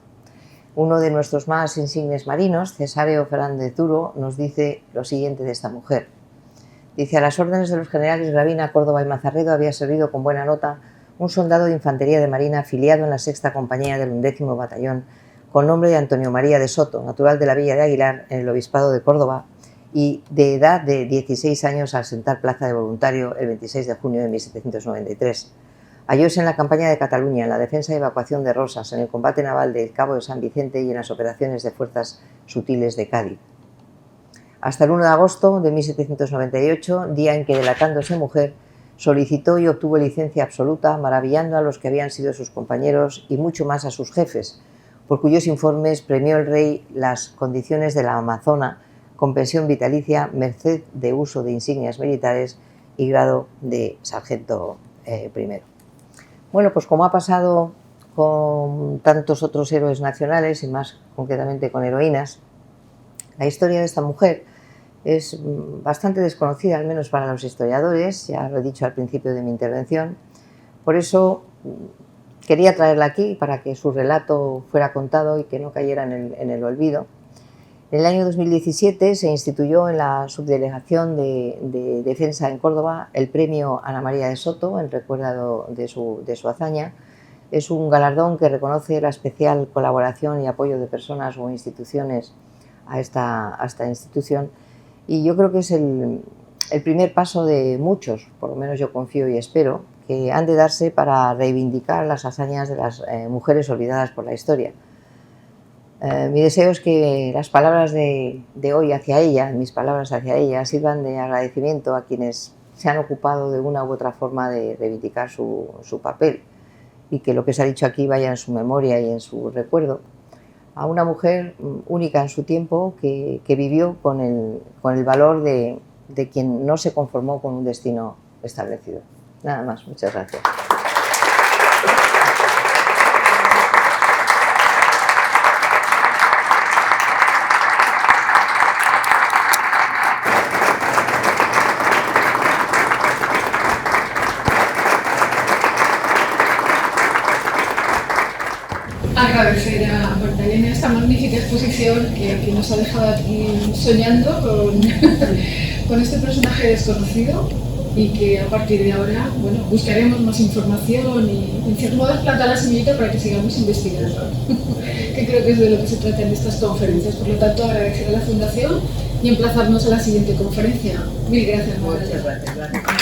Uno de nuestros más insignes marinos, Cesáreo Fernández Duro, nos dice lo siguiente de esta mujer. Dice: a las órdenes de los generales Gravina, Córdoba y Mazarredo había servido con buena nota un soldado de infantería de marina afiliado en la 6ª compañía del 11º batallón, con nombre de Antonio María de Soto, natural de la villa de Aguilar, en el obispado de Córdoba, y de edad de 16 años al sentar plaza de voluntario el 26 de junio de 1793. hallóse en la campaña de Cataluña, en la defensa y evacuación de Rosas, en el combate naval del Cabo de San Vicente y en las operaciones de fuerzas sutiles de Cádiz. Hasta el 1 de agosto de 1798, día en que, delatándose mujer, solicitó y obtuvo licencia absoluta, maravillando a los que habían sido sus compañeros y mucho más a sus jefes, por cuyos informes premió el rey las condiciones de la amazona con pensión vitalicia, merced de uso de insignias militares y grado de sargento primero. Bueno, pues como ha pasado con tantos otros héroes nacionales y más concretamente con heroínas, la historia de esta mujer es bastante desconocida, al menos para los historiadores, ya lo he dicho al principio de mi intervención. Por eso quería traerla aquí para que su relato fuera contado y que no cayera en el olvido. En el año 2017 se instituyó en la Subdelegación de Defensa en Córdoba el premio Ana María de Soto en recuerdo de su hazaña. Es un galardón que reconoce la especial colaboración y apoyo de personas o instituciones a esta institución, y yo creo que es el primer paso de muchos, por lo menos yo confío y espero, que han de darse para reivindicar las hazañas de las mujeres olvidadas por la historia. Mi deseo es que las palabras de hoy hacia ella, mis palabras hacia ella, sirvan de agradecimiento a quienes se han ocupado de una u otra forma de reivindicar su papel, y que lo que se ha dicho aquí vaya en su memoria y en su recuerdo a una mujer única en su tiempo que vivió con el valor de quien no se conformó con un destino establecido. Nada más, muchas gracias. Agradecer a Magdalena esta magnífica exposición que nos ha dejado aquí soñando con este personaje desconocido, y que a partir de ahora, bueno, buscaremos más información y en cierto modo plantar la semillita para que sigamos investigando, que creo que es de lo que se trata en estas conferencias. Por lo tanto, agradecer a la Fundación y emplazarnos a la siguiente conferencia. Mil gracias, Magdalena. Muchas gracias.